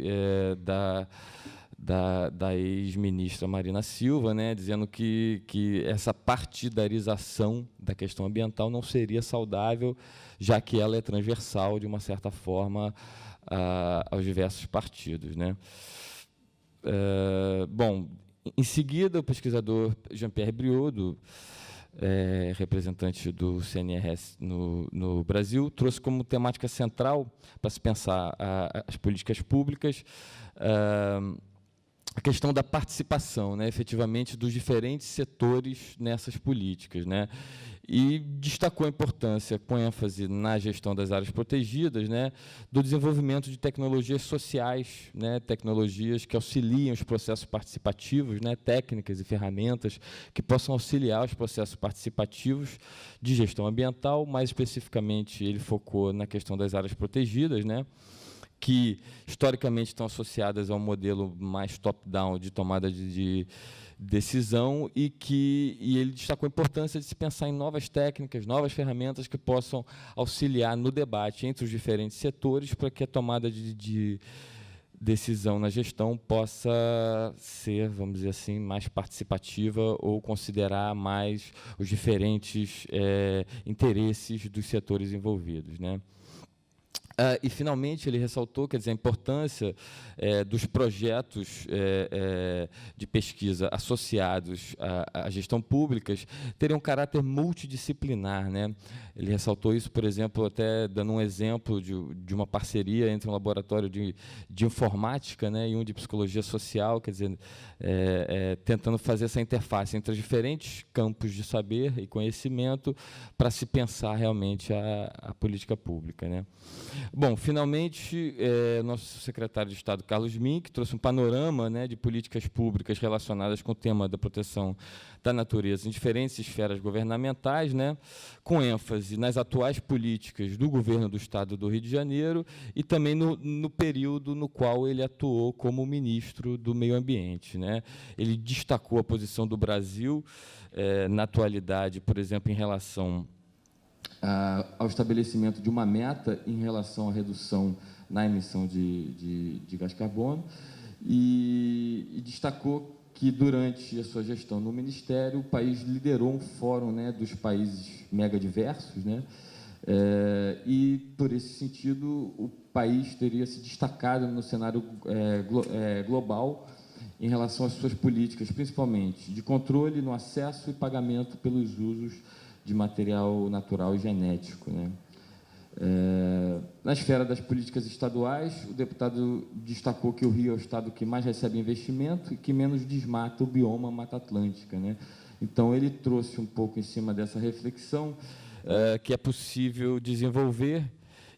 da ex-ministra Marina Silva, né, dizendo que essa partidarização da questão ambiental não seria saudável, já que ela é transversal, de uma certa forma, aos diversos partidos, né. Bom, em seguida, o pesquisador Jean-Pierre Briot, representante do CNRS no Brasil, trouxe como temática central para se pensar as políticas públicas a questão da participação, né, efetivamente, dos diferentes setores nessas políticas, né, e destacou a importância, com ênfase na gestão das áreas protegidas, né, do desenvolvimento de tecnologias sociais, né, tecnologias que auxiliem os processos participativos, né, técnicas e ferramentas que possam auxiliar os processos participativos de gestão ambiental. Mais especificamente, ele focou na questão das áreas protegidas, né, que historicamente estão associadas a um modelo mais top-down de tomada de decisão e ele destacou a importância de se pensar em novas técnicas, novas ferramentas que possam auxiliar no debate entre os diferentes setores para que a tomada de decisão na gestão possa ser, vamos dizer assim, mais participativa ou considerar mais os diferentes interesses dos setores envolvidos, né? E, finalmente, ele ressaltou, quer dizer, a importância dos projetos de pesquisa associados à gestão públicas terem um caráter multidisciplinar, né? Ele ressaltou isso, por exemplo, até dando um exemplo de uma parceria entre um laboratório de informática, né, e um de psicologia social, quer dizer, tentando fazer essa interface entre os diferentes campos de saber e conhecimento para se pensar realmente a política pública, né? Bom, finalmente, nosso secretário de Estado, Carlos Mink, trouxe um panorama, né, de políticas públicas relacionadas com o tema da proteção da natureza em diferentes esferas governamentais, né, com ênfase nas atuais políticas do governo do Estado do Rio de Janeiro e também no período no qual ele atuou como ministro do Meio Ambiente, né. Ele destacou a posição do Brasil na atualidade, por exemplo, em relação ao estabelecimento de uma meta em relação à redução na emissão de gás carbono e destacou que, durante a sua gestão no Ministério, o país liderou um fórum, né, dos países megadiversos, né, e, por esse sentido, o país teria se destacado no cenário global em relação às suas políticas, principalmente de controle no acesso e pagamento pelos usos de material natural e genético, né? Na esfera das políticas estaduais, o deputado destacou que o Rio é o estado que mais recebe investimento e que menos desmata o bioma Mata Atlântica, né? Então, ele trouxe um pouco em cima dessa reflexão que é possível desenvolver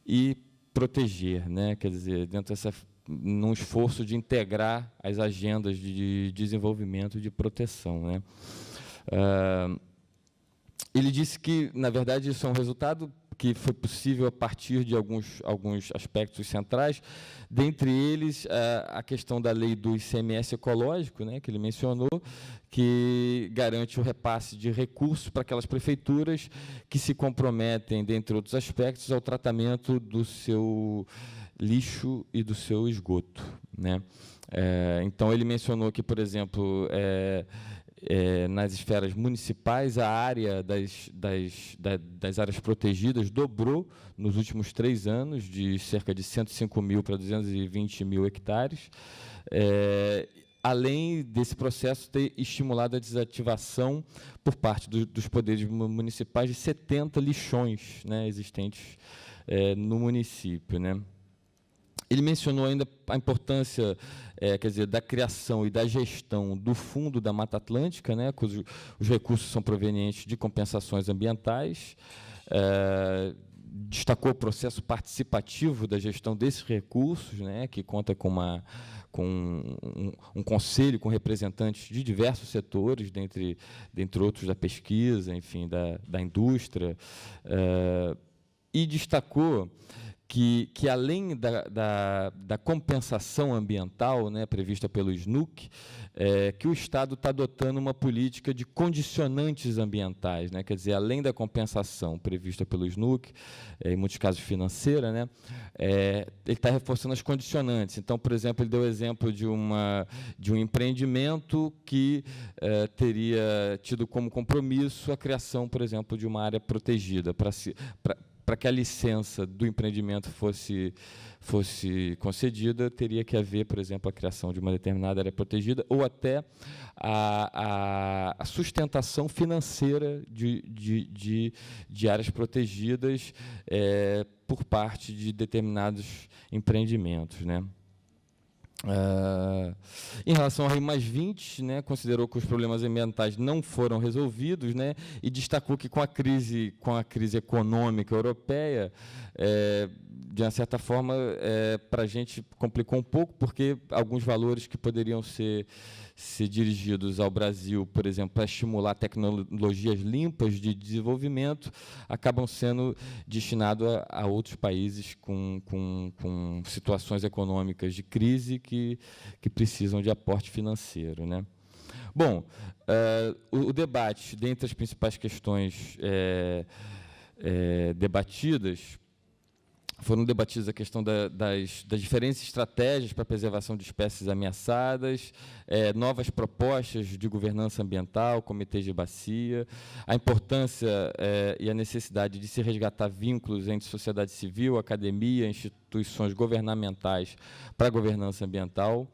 e proteger, né? Quer dizer, num esforço de integrar as agendas de desenvolvimento e de proteção, né? Ele disse que, na verdade, isso é um resultado que foi possível a partir de alguns aspectos centrais, dentre eles a questão da lei do ICMS ecológico, né, que ele mencionou, que garante o repasse de recursos para aquelas prefeituras que se comprometem, dentre outros aspectos, ao tratamento do seu lixo e do seu esgoto, né. Então, ele mencionou que, por exemplo, nas esferas municipais, a área das áreas protegidas dobrou nos últimos 3 anos, de cerca de 105 mil para 220 mil hectares, além desse processo ter estimulado a desativação por parte dos poderes municipais de 70 lixões, né, existentes no município, né. Ele mencionou ainda a importância, quer dizer, da criação e da gestão do Fundo da Mata Atlântica, né, cujos os recursos são provenientes de compensações ambientais. Destacou o processo participativo da gestão desses recursos, né, que conta com um conselho com representantes de diversos setores, dentre outros da pesquisa, enfim, da indústria, e destacou que além da compensação ambiental, né, prevista pelo SNUC, que o Estado está adotando uma política de condicionantes ambientais, né, quer dizer, além da compensação prevista pelo SNUC, em muitos casos financeira, né, ele está reforçando as condicionantes. Então, por exemplo, ele deu o exemplo de um empreendimento que teria tido como compromisso a criação, por exemplo, de uma área protegida que a licença do empreendimento fosse concedida, teria que haver, por exemplo, a criação de uma determinada área protegida ou até a sustentação financeira de áreas protegidas por parte de determinados empreendimentos, né? Em relação ao Rio+20, né, considerou que os problemas ambientais não foram resolvidos, né, e destacou que com a crise econômica europeia, de uma certa forma, para a gente complicou um pouco, porque alguns valores que poderiam ser dirigidos ao Brasil, por exemplo, para estimular tecnologias limpas de desenvolvimento, acabam sendo destinados a outros países com situações econômicas de crise que precisam de aporte financeiro, né? Bom, o debate, dentre as principais questões debatidas, foram debatidas a questão das diferentes estratégias para a preservação de espécies ameaçadas, novas propostas de governança ambiental, comitês de bacia, a importância e a necessidade de se resgatar vínculos entre sociedade civil, academia, instituições governamentais para a governança ambiental,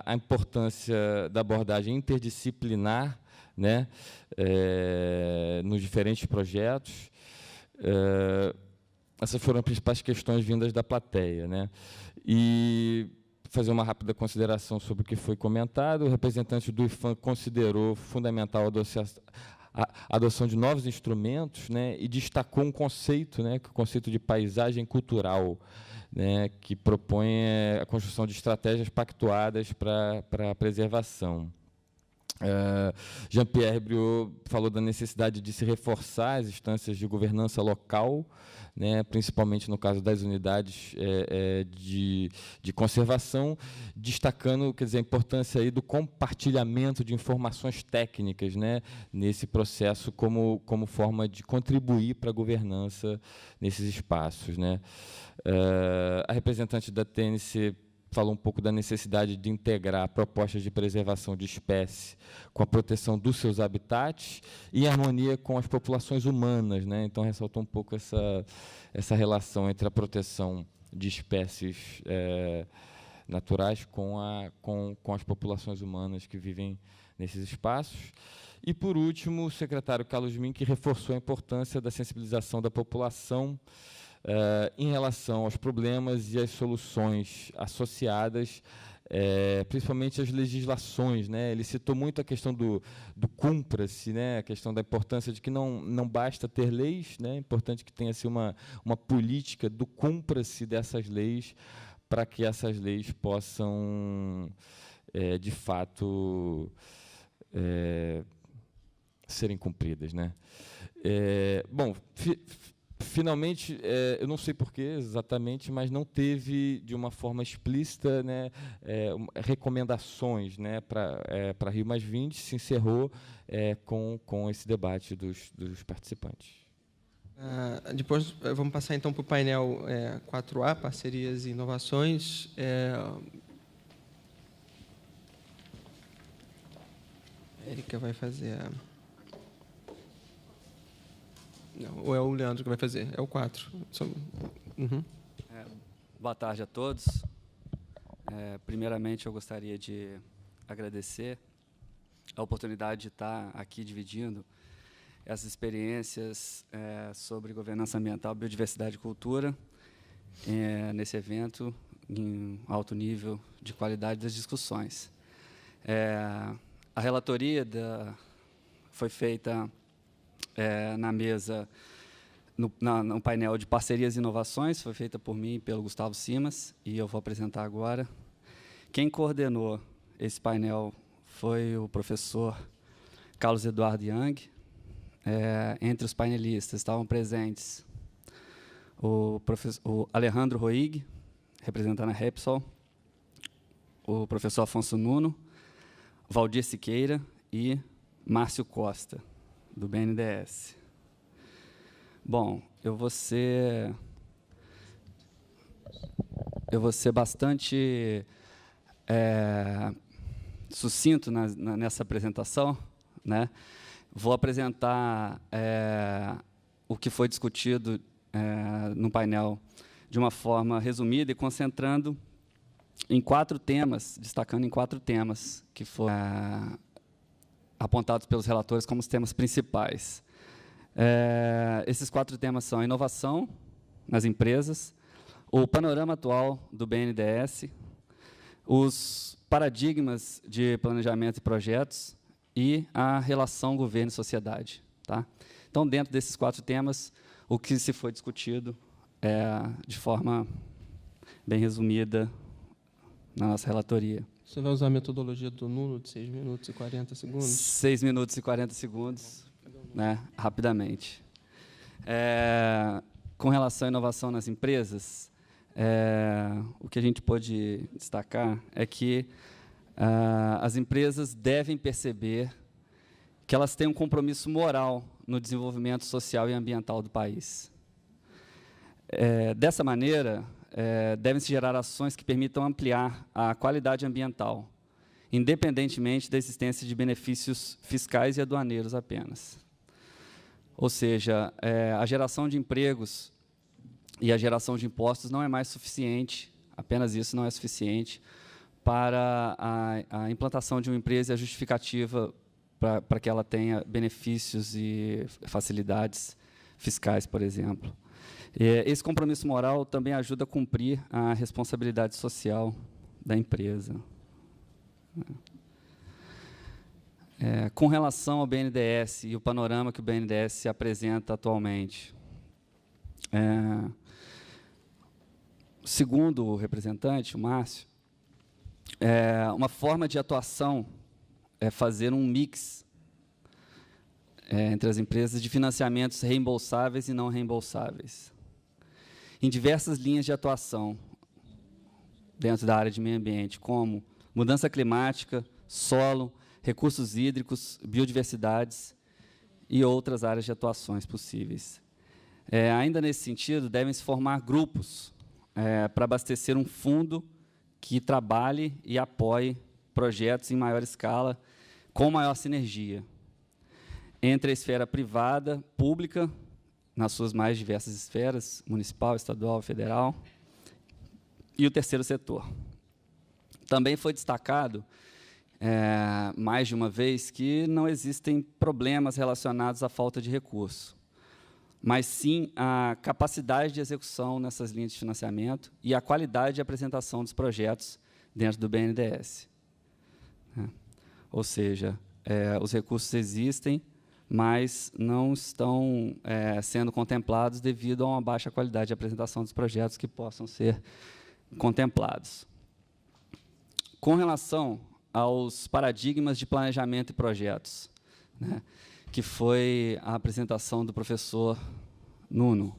a importância da abordagem interdisciplinar, né, nos diferentes projetos. Essas foram as principais questões vindas da plateia, né? E fazer uma rápida consideração sobre o que foi comentado. O representante do IPHAN considerou fundamental a adoção de novos instrumentos, né? E destacou um conceito, né? Que é o conceito de paisagem cultural, né? Que propõe a construção de estratégias pactuadas para a preservação. Jean-Pierre Briot falou da necessidade de se reforçar as instâncias de governança local, né, principalmente no caso das unidades de conservação, destacando, quer dizer, a importância aí do compartilhamento de informações técnicas, né, nesse processo como forma de contribuir para a governança nesses espaços, né. A representante da TNC falou um pouco da necessidade de integrar propostas de preservação de espécies com a proteção dos seus habitats e em harmonia com as populações humanas, né? Então, ressaltou um pouco essa relação entre a proteção de espécies naturais com as populações humanas que vivem nesses espaços. E, por último, o secretário Carlos Mink reforçou a importância da sensibilização da população em relação aos problemas e às soluções associadas, principalmente às legislações, né? Ele citou muito a questão do cumpra-se, né? A questão da importância de que não basta ter leis, né? É importante que tenha-se uma política do cumpra-se dessas leis para que essas leis possam, de fato, serem cumpridas, né? Bom, finalmente, eu não sei porquê exatamente, mas não teve, de uma forma explícita, né, recomendações, né, para Rio+20, se encerrou com esse debate dos participantes. Depois, vamos passar, então, para o painel 4A, Parcerias e Inovações. Érica vai fazer a... Não, ou é o Leandro que vai fazer? É o 4. Uhum. Boa tarde a todos. Primeiramente, eu gostaria de agradecer a oportunidade de estar aqui dividindo essas experiências sobre governança ambiental, biodiversidade e cultura nesse evento em alto nível de qualidade das discussões. A relatoria foi feita na mesa, no painel de Parcerias e Inovações, foi feita por mim e pelo Gustavo Simas, e eu vou apresentar agora. Quem coordenou esse painel foi o professor Carlos Eduardo Young. Entre os painelistas estavam presentes o Alejandro Roig, representando a Repsol, o professor Afonso Nuno, Valdir Siqueira e Márcio Costa, do BNDES. Bom, eu vou ser bastante sucinto nessa apresentação, né? Vou apresentar o que foi discutido no painel de uma forma resumida e concentrando em 4 temas, destacando em 4 temas que foram apontados pelos relatores como os temas principais. Esses 4 temas são a inovação nas empresas, o panorama atual do BNDES, os paradigmas de planejamento e projetos e a relação governo e sociedade. Tá? Então, dentro desses 4 temas, o que se foi discutido de forma bem resumida na nossa relatoria. Você vai usar a metodologia do Nuno de 6 minutos e 40 segundos? 6 minutos e 40 segundos, né, rapidamente. Com relação à inovação nas empresas, o que a gente pode destacar é que as empresas devem perceber que elas têm um compromisso moral no desenvolvimento social e ambiental do país. Dessa maneira, devem-se gerar ações que permitam ampliar a qualidade ambiental, independentemente da existência de benefícios fiscais e aduaneiros apenas. Ou seja, a geração de empregos e a geração de impostos não é mais suficiente, apenas isso não é suficiente, para a implantação de uma empresa e a justificativa para que ela tenha benefícios e facilidades fiscais, por exemplo. Esse compromisso moral também ajuda a cumprir a responsabilidade social da empresa. Com relação ao BNDES e o panorama que o BNDES se apresenta atualmente, segundo o representante, o Márcio, uma forma de atuação é fazer um mix entre as empresas de financiamentos reembolsáveis e não reembolsáveis, em diversas linhas de atuação dentro da área de meio ambiente, como mudança climática, solo, recursos hídricos, biodiversidades e outras áreas de atuações possíveis. Ainda nesse sentido, devem-se formar grupos para abastecer um fundo que trabalhe e apoie projetos em maior escala, com maior sinergia entre a esfera privada, pública, nas suas mais diversas esferas, municipal, estadual, federal, e o terceiro setor. Também foi destacado, mais de uma vez, que não existem problemas relacionados à falta de recurso, mas sim a capacidade de execução nessas linhas de financiamento e a qualidade de apresentação dos projetos dentro do BNDES. Ou seja, os recursos existem, mas não estão sendo contemplados devido a uma baixa qualidade de apresentação dos projetos que possam ser contemplados. Com relação aos paradigmas de planejamento e projetos, né, que foi a apresentação do professor Nuno,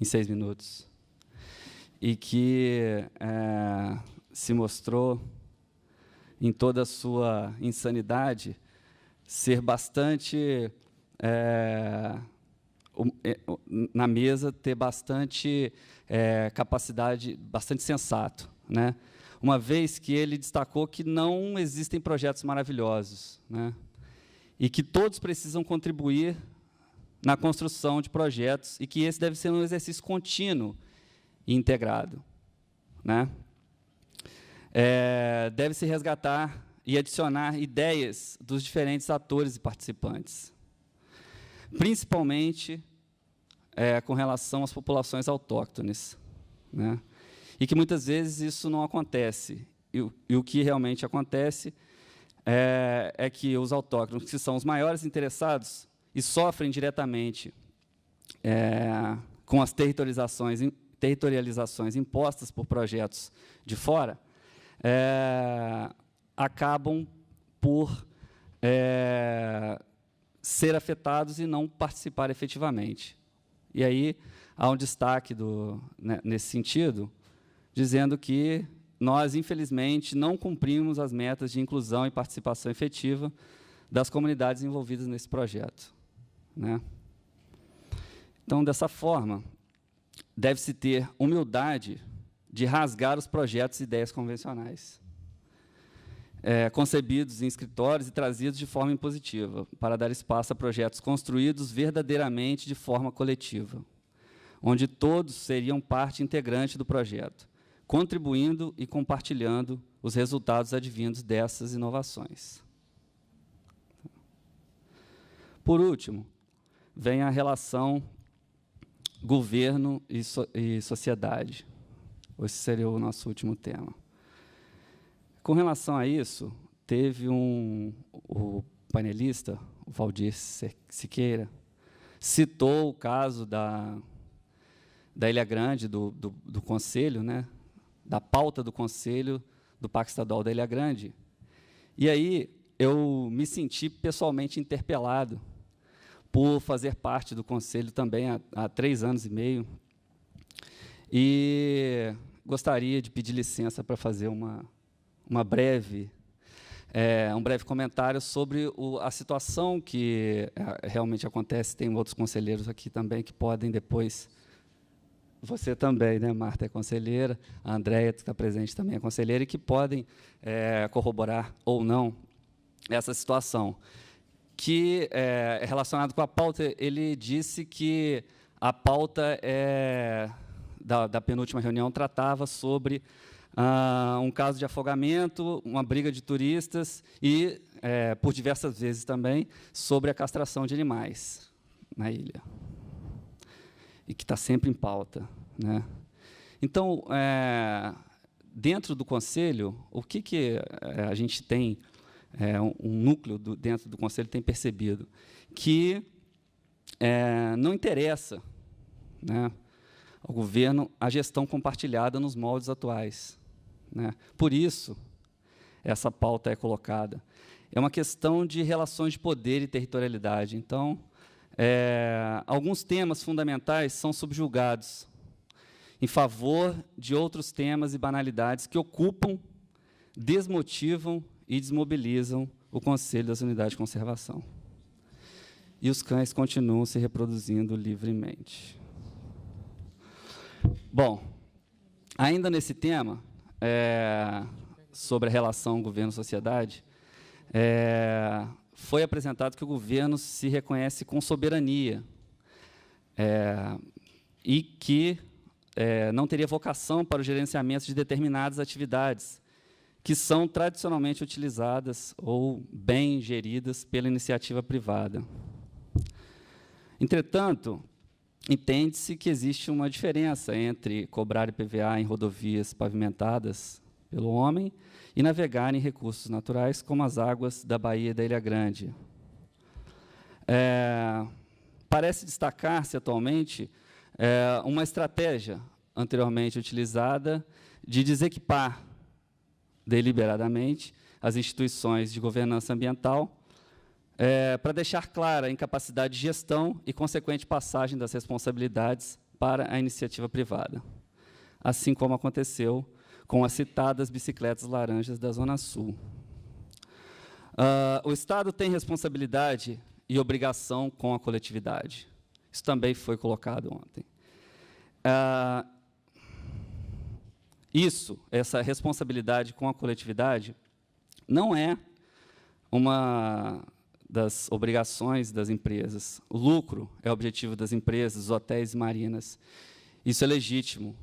em 6 minutos, e que se mostrou, em toda a sua insanidade, ser bastante, na mesa, ter bastante capacidade, bastante sensato, né? Uma vez que ele destacou que não existem projetos maravilhosos, né? E que todos precisam contribuir na construção de projetos e que esse deve ser um exercício contínuo e integrado, né? Deve-se resgatar e adicionar ideias dos diferentes atores e participantes, principalmente com relação às populações autóctones, né? E que muitas vezes isso não acontece. E o que realmente acontece é que os autóctonos, que são os maiores interessados e sofrem diretamente com as territorializações impostas por projetos de fora, acabam por ser afetados e não participar efetivamente. E aí há um destaque nesse sentido, dizendo que nós, infelizmente, não cumprimos as metas de inclusão e participação efetiva das comunidades envolvidas nesse projeto, né? Então, dessa forma, deve-se ter humildade de rasgar os projetos e ideias convencionais, concebidos em escritórios e trazidos de forma impositiva, para dar espaço a projetos construídos verdadeiramente de forma coletiva. onde todos seriam parte integrante do projeto, contribuindo e compartilhando os resultados advindos dessas inovações. Por último, vem a relação governo e sociedade. Esse seria o nosso último tema. Com relação a isso, teve o painelista, o Valdir Siqueira, citou o caso da Ilha Grande, do Conselho, né, da pauta do Conselho do Parque Estadual da Ilha Grande. E aí eu me senti pessoalmente interpelado por fazer parte do Conselho também há 3 anos e meio, e gostaria de pedir licença para fazer um breve comentário sobre a situação que realmente acontece. Tem outros conselheiros aqui também que podem depois... Você também, né, Marta, é conselheira, a Andréia, que está presente, também é conselheira, e que podem corroborar ou não essa situação. Que, relacionado com a pauta, ele disse que a pauta da penúltima reunião tratava sobre um caso de afogamento, uma briga de turistas e, por diversas vezes também, sobre a castração de animais na ilha, e que está sempre em pauta, né? Então, dentro do Conselho, o que a gente tem, um núcleo dentro do Conselho tem percebido? Que não interessa, né, ao governo a gestão compartilhada nos moldes atuais, né? Por isso, essa pauta é colocada. É uma questão de relações de poder e territorialidade. Então, alguns temas fundamentais são subjugados em favor de outros temas e banalidades que ocupam, desmotivam e desmobilizam o Conselho das Unidades de Conservação. E os cães continuam se reproduzindo livremente. Bom, ainda nesse tema, sobre a relação governo-sociedade, foi apresentado que o governo se reconhece com soberania e que não teria vocação para o gerenciamento de determinadas atividades que são tradicionalmente utilizadas ou bem geridas pela iniciativa privada. Entretanto, entende-se que existe uma diferença entre cobrar IPVA em rodovias pavimentadas pelo homem e navegar em recursos naturais, como as águas da Baía e da Ilha Grande. Parece destacar-se atualmente uma estratégia anteriormente utilizada de desequipar deliberadamente as instituições de governança ambiental para deixar clara a incapacidade de gestão e consequente passagem das responsabilidades para a iniciativa privada, assim como aconteceu com as citadas bicicletas laranjas da Zona Sul. O Estado tem responsabilidade e obrigação com a coletividade. Isso também foi colocado ontem. Essa responsabilidade com a coletividade não é uma das obrigações das empresas. O lucro é o objetivo das empresas, hotéis e marinas. Isso é legítimo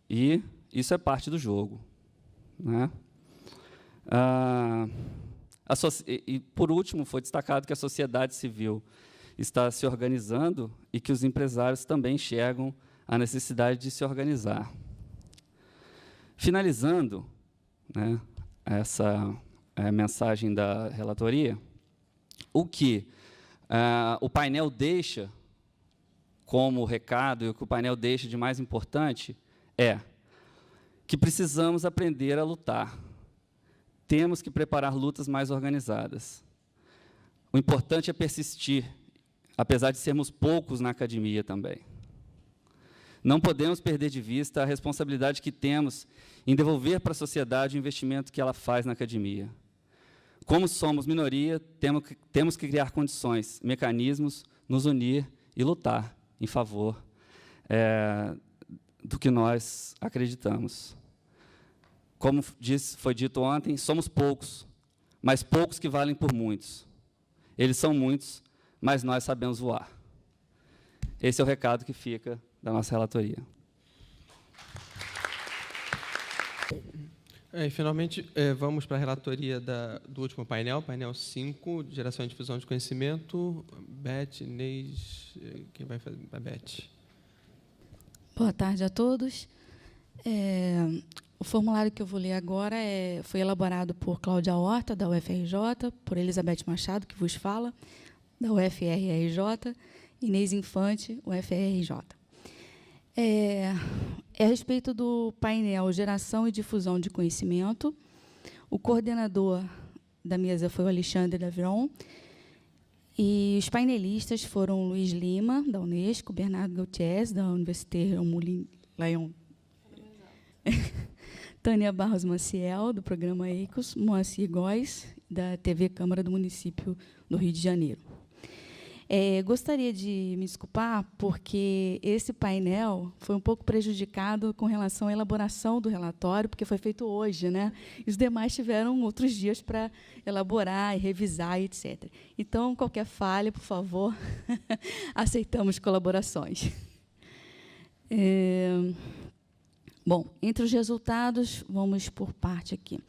e isso é parte do jogo, né? E, por último, foi destacado que a sociedade civil está se organizando e que os empresários também enxergam a necessidade de se organizar. Finalizando, né, essa mensagem da relatoria, o que o painel deixa como recado e o que o painel deixa de mais importante é que precisamos aprender a lutar. Temos que preparar lutas mais organizadas. O importante é persistir, apesar de sermos poucos na academia também. Não podemos perder de vista a responsabilidade que temos em devolver para a sociedade o investimento que ela faz na academia. Como somos minoria, temos que criar condições, mecanismos, nos unir e lutar em favor do que nós acreditamos. Como foi dito ontem, somos poucos, mas poucos que valem por muitos. Eles são muitos, mas nós sabemos voar. esse é o recado que fica da nossa relatoria. E, finalmente, vamos para a relatoria do último painel, painel 5, geração e difusão de conhecimento. Beth, Inês, quem vai fazer? A Beth. Boa tarde a todos. O formulário que eu vou ler agora foi elaborado por Cláudia Horta, da UFRJ, por Elizabeth Machado, que vos fala, da UFRJ, Inês Infante, UFRJ. É a respeito do painel Geração e Difusão de Conhecimento. O coordenador da mesa foi o Alexandre Davron, e os painelistas foram o Luiz Lima, da Unesco, Bernardo Gautier, da Université Moulin-Lyon, Tânia Barros Maciel, do programa EICOS, Moacir Góes, da TV Câmara do Município do Rio de Janeiro. Gostaria de me desculpar, porque esse painel foi um pouco prejudicado com relação à elaboração do relatório, porque foi feito hoje, né? E os demais tiveram outros dias para elaborar e revisar, etc. Então, qualquer falha, por favor, aceitamos colaborações. Bom, entre os resultados, vamos por parte aqui.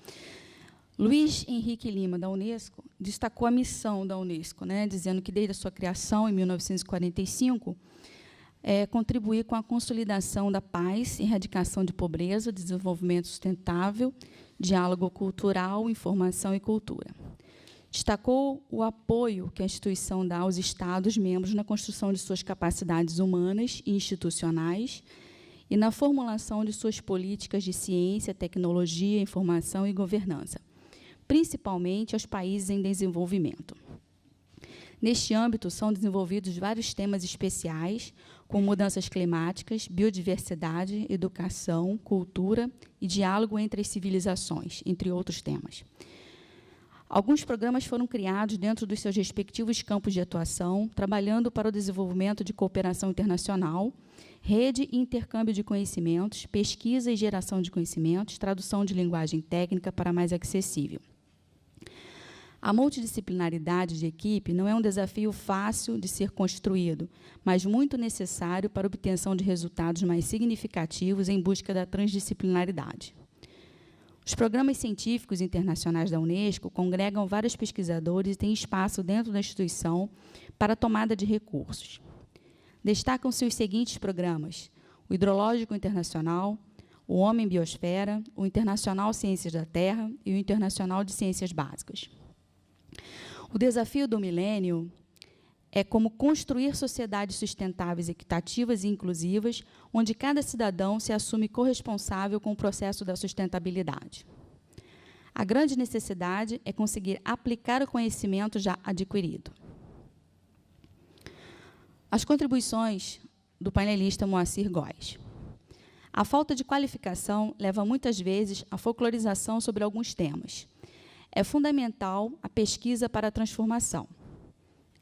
Luiz Henrique Lima, da Unesco, destacou a missão da Unesco, né, dizendo que, desde a sua criação, em 1945, contribuir com a consolidação da paz, erradicação de pobreza, desenvolvimento sustentável, diálogo cultural, informação e cultura. Destacou o apoio que a instituição dá aos Estados-membros na construção de suas capacidades humanas e institucionais e na formulação de suas políticas de ciência, tecnologia, informação e governança, principalmente aos países em desenvolvimento. Neste âmbito, são desenvolvidos vários temas especiais, como mudanças climáticas, biodiversidade, educação, cultura e diálogo entre as civilizações, entre outros temas. Alguns programas foram criados dentro dos seus respectivos campos de atuação, trabalhando para o desenvolvimento de cooperação internacional, rede e intercâmbio de conhecimentos, pesquisa e geração de conhecimentos, tradução de linguagem técnica para mais acessível. A multidisciplinaridade de equipe não é um desafio fácil de ser construído, mas muito necessário para a obtenção de resultados mais significativos em busca da transdisciplinaridade. Os programas científicos internacionais da Unesco congregam vários pesquisadores e têm espaço dentro da instituição para a tomada de recursos. Destacam-se os seguintes programas: o Hidrológico Internacional, o Homem Biosfera, o Internacional Ciências da Terra e o Internacional de Ciências Básicas. O desafio do milênio é como construir sociedades sustentáveis, equitativas e inclusivas, onde cada cidadão se assume corresponsável com o processo da sustentabilidade. A grande necessidade é conseguir aplicar o conhecimento já adquirido. As contribuições do painelista Moacir Góes. A falta de qualificação leva muitas vezes à folclorização sobre alguns temas. É fundamental a pesquisa para a transformação.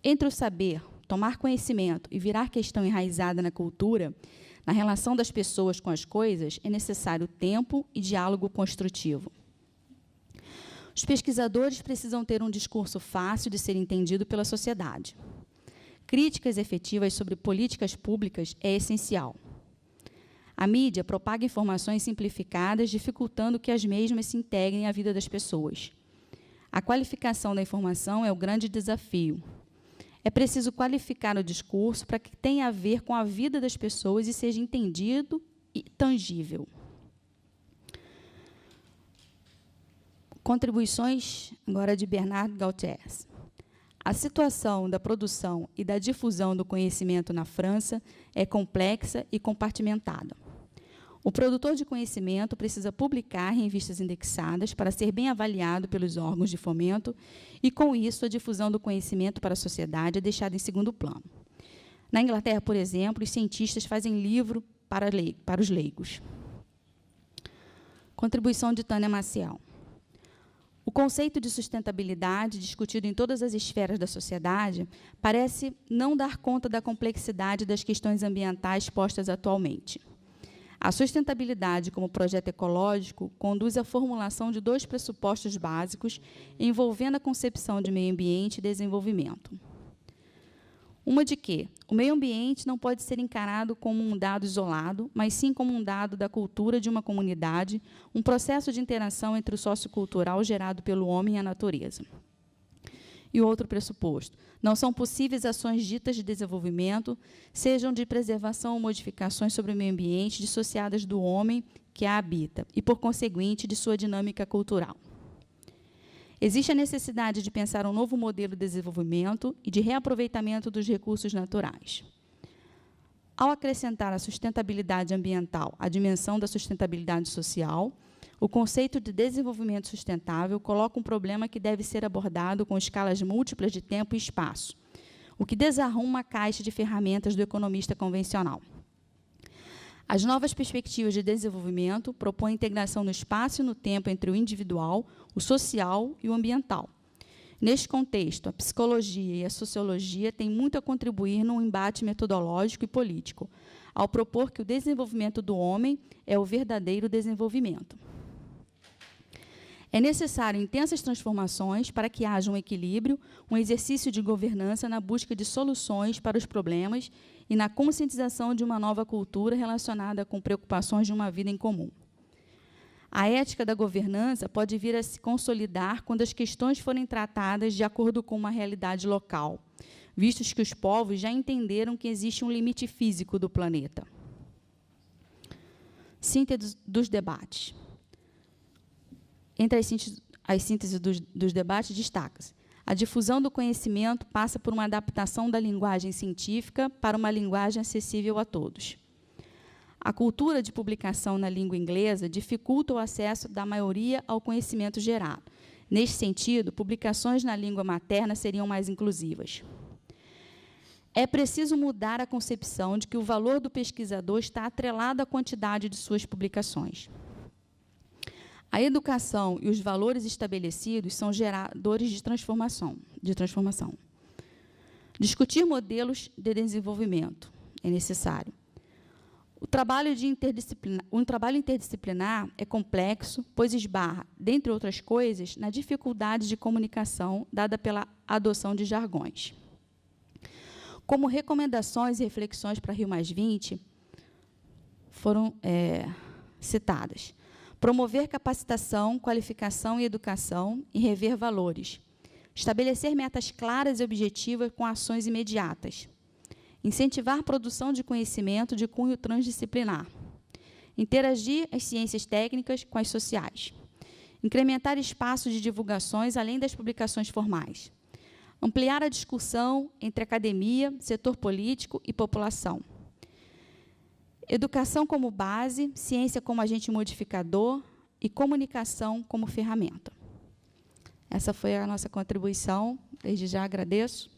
Entre o saber, tomar conhecimento e virar questão enraizada na cultura, na relação das pessoas com as coisas, é necessário tempo e diálogo construtivo. Os pesquisadores precisam ter um discurso fácil de ser entendido pela sociedade. Críticas efetivas sobre políticas públicas é essencial. A mídia propaga informações simplificadas, dificultando que as mesmas se integrem à vida das pessoas. A qualificação da informação é o grande desafio. É preciso qualificar o discurso para que tenha a ver com a vida das pessoas e seja entendido e tangível. Contribuições agora de Bernard Gautier. A situação da produção e da difusão do conhecimento na França é complexa e compartimentada. O produtor de conhecimento precisa publicar em revistas indexadas para ser bem avaliado pelos órgãos de fomento e, com isso, a difusão do conhecimento para a sociedade é deixada em segundo plano. Na Inglaterra, por exemplo, os cientistas fazem livro para os leigos. Contribuição de Tânia Maciel. O conceito de sustentabilidade, discutido em todas as esferas da sociedade, parece não dar conta da complexidade das questões ambientais postas atualmente. A sustentabilidade como projeto ecológico conduz à formulação de dois pressupostos básicos envolvendo a concepção de meio ambiente e desenvolvimento. Uma de que o meio ambiente não pode ser encarado como um dado isolado, mas sim como um dado da cultura de uma comunidade, um processo de interação entre o sociocultural gerado pelo homem e a natureza. E outro pressuposto: não são possíveis ações ditas de desenvolvimento, sejam de preservação ou modificações sobre o meio ambiente, dissociadas do homem que a habita e, por conseguinte, de sua dinâmica cultural. Existe a necessidade de pensar um novo modelo de desenvolvimento e de reaproveitamento dos recursos naturais. Ao acrescentar a sustentabilidade ambiental à dimensão da sustentabilidade social, o conceito de desenvolvimento sustentável coloca um problema que deve ser abordado com escalas múltiplas de tempo e espaço, o que desarruma a caixa de ferramentas do economista convencional. As novas perspectivas de desenvolvimento propõem integração no espaço e no tempo entre o individual, o social e o ambiental. Neste contexto, a psicologia e a sociologia têm muito a contribuir num embate metodológico e político, ao propor que o desenvolvimento do homem é o verdadeiro desenvolvimento. É necessário intensas transformações para que haja um equilíbrio, um exercício de governança na busca de soluções para os problemas e na conscientização de uma nova cultura relacionada com preocupações de uma vida em comum. A ética da governança pode vir a se consolidar quando as questões forem tratadas de acordo com uma realidade local, vistos que os povos já entenderam que existe um limite físico do planeta. Síntese dos debates. Entre as sínteses dos debates, destaca-se: a difusão do conhecimento passa por uma adaptação da linguagem científica para uma linguagem acessível a todos. A cultura de publicação na língua inglesa dificulta o acesso da maioria ao conhecimento gerado. Neste sentido, publicações na língua materna seriam mais inclusivas. É preciso mudar a concepção de que o valor do pesquisador está atrelado à quantidade de suas publicações. A educação e os valores estabelecidos são geradores de transformação. Discutir modelos de desenvolvimento é necessário. Um trabalho interdisciplinar é complexo, pois esbarra, dentre outras coisas, na dificuldade de comunicação dada pela adoção de jargões. Como recomendações e reflexões para Rio+20 foram citadas: promover capacitação, qualificação e educação e rever valores. Estabelecer metas claras e objetivas com ações imediatas. Incentivar a produção de conhecimento de cunho transdisciplinar. Interagir as ciências técnicas com as sociais. Incrementar espaços de divulgações além das publicações formais. Ampliar a discussão entre academia, setor político e população. Educação como base, ciência como agente modificador e comunicação como ferramenta. Essa foi a nossa contribuição. Desde já agradeço.